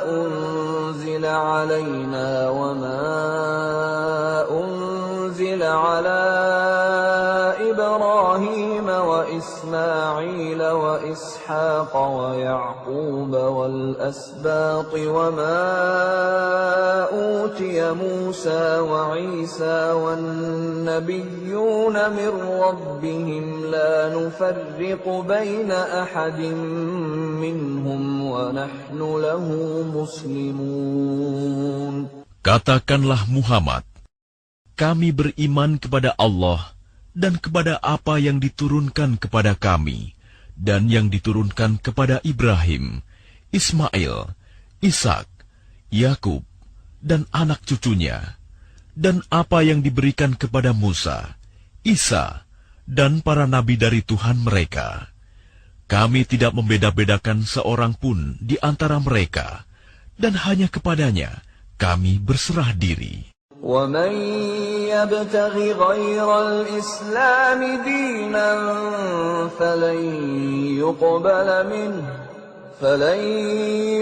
A: أُنزِلَ عَلَيْنَا وَمَا أُنزِلَ عَلَى إِبْرَاهِيمَ وَإِسْمَاعِيلَ وَإِسْحَاقَ وَيَعْقُوبَ وَالْأَسْبَاطِ وَمَا أُوتِيَ مُوسَى وَعِيسَى وَالنَّبِيُّونَ مِن رَّبِّهِمْ لَا نُفَرِّقُ بَيْنَ أَحَدٍ مِّنْهُمْ وَنَحْنُ لَهُ مُسْلِمُونَ.
B: Katakanlah Muhammad, kami beriman kepada Allah dan kepada apa yang diturunkan kepada kami dan yang diturunkan kepada Ibrahim, Ismail, Ishak, Yakub, dan anak cucunya, dan apa yang diberikan kepada Musa, Isa, dan para nabi dari Tuhan mereka. Kami tidak membeda-bedakan seorang pun di antara mereka, dan hanya kepadanya kami berserah diri.
A: وَمَن يَبْتَغِ غَيْرَ الْإِسْلَامِ دِينًا فَلَن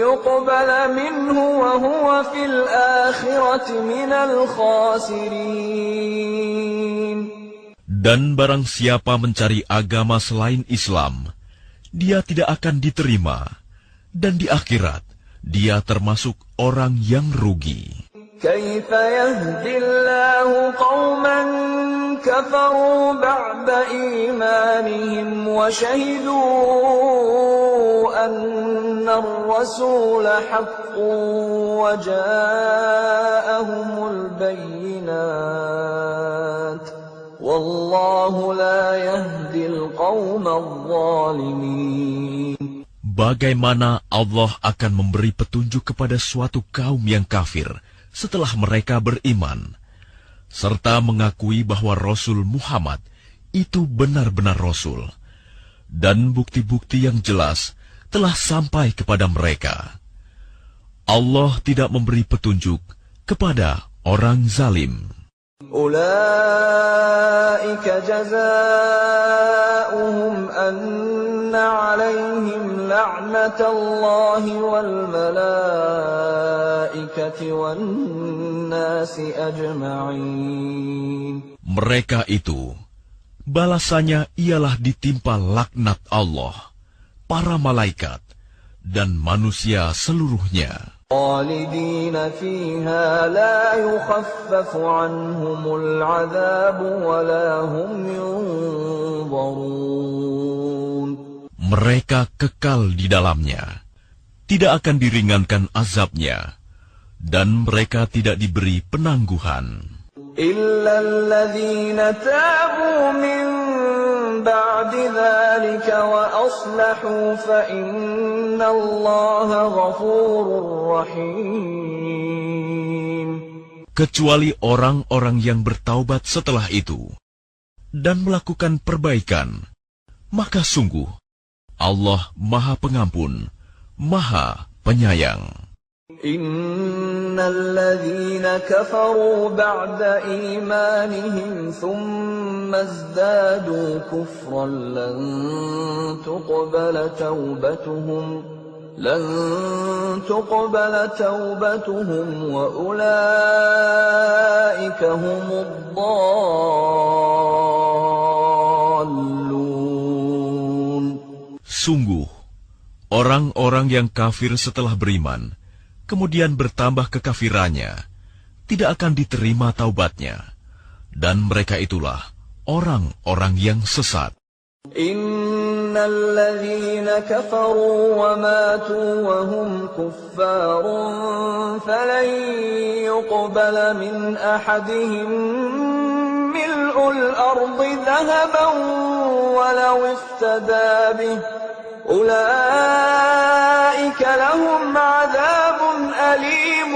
A: يُقْبَلَ مِنْهُ وَهُوَ فِي الْآخِرَةِ مِنَ الْخَاسِرِينَ.
B: Dan barang siapa mencari agama selain Islam, dia tidak akan diterima, dan di akhirat dia termasuk orang yang rugi.
A: كيف يهدي الله قوما كفروا بعد إيمانهم وشهدوا أن الرسول حق وجاءهم البينات والله لا يهدي القوم الظالمين.
B: Bagaimana Allah akan memberi petunjuk kepada suatu kaum yang kafir setelah mereka beriman, serta mengakui bahwa Rasul Muhammad itu benar-benar Rasul, dan bukti-bukti yang jelas telah sampai kepada mereka. Allah tidak memberi petunjuk kepada orang zalim.
A: Ulaika jazaohum anna 'alaihim la'natullahi wal malaikati wan nasi ajma'in.
B: Mereka itu balasannya ialah ditimpa laknat Allah, para malaikat, dan manusia seluruhnya.
A: خالدين فيها لا يخفف عنهم العذاب ولا هم ينظرون.
B: Mereka kekal di dalamnya, tidak akan diringankan azabnya, dan mereka tidak diberi penangguhan.
A: إلا الذين تابوا من بعد ذلك وأصلحوا فإن الله غفور رحيم.
B: Kecuali orang-orang yang bertaubat setelah itu dan melakukan perbaikan, maka sungguh Allah Maha Pengampun, Maha Penyayang.
A: Innal ladzina kafaru ba'da imanihim thumma izdadu kufran lan tuqbala tawbatuhum wa ulaika humud dhallun.
B: Sungguh, orang-orang yang kafir setelah beriman kemudian bertambah kekafirannya, tidak akan diterima taubatnya, dan mereka itulah orang-orang yang sesat.
A: Innal ladzina kafaru wa matu wa hum kuffarun falan yuqbala min ahadihim mil'ul ardi dhahaban walau iftada bih ulaika lahum 'adzabun alim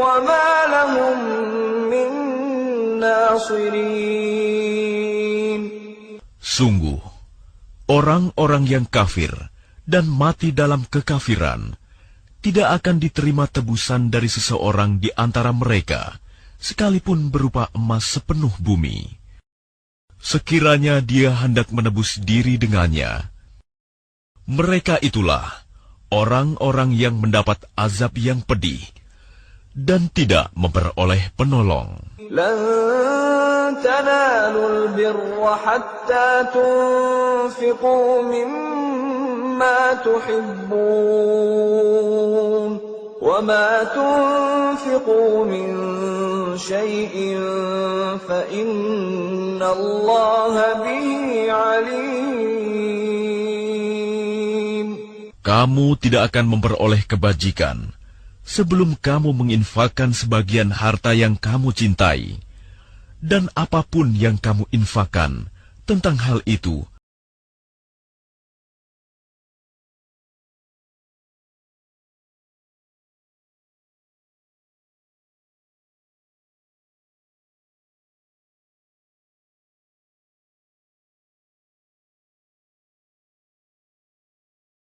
A: wa ma lahum min nasirin.
B: Sungguh, orang-orang yang kafir dan mati dalam kekafiran tidak akan diterima tebusan dari seseorang di antara mereka, sekalipun berupa emas sepenuh bumi. Sekiranya dia hendak menebus diri dengannya, mereka itulah orang-orang yang mendapat azab yang pedih dan tidak memperoleh penolong.
A: Lan tanalul birra hatta tunfiqu mimma tuhibbun wa ma tunfiqu min syai'in fa innallaha bihi alim.
B: Kamu tidak akan memperoleh kebajikan sebelum kamu menginfakkan sebagian harta yang kamu cintai, dan apapun yang kamu infakkan tentang hal itu,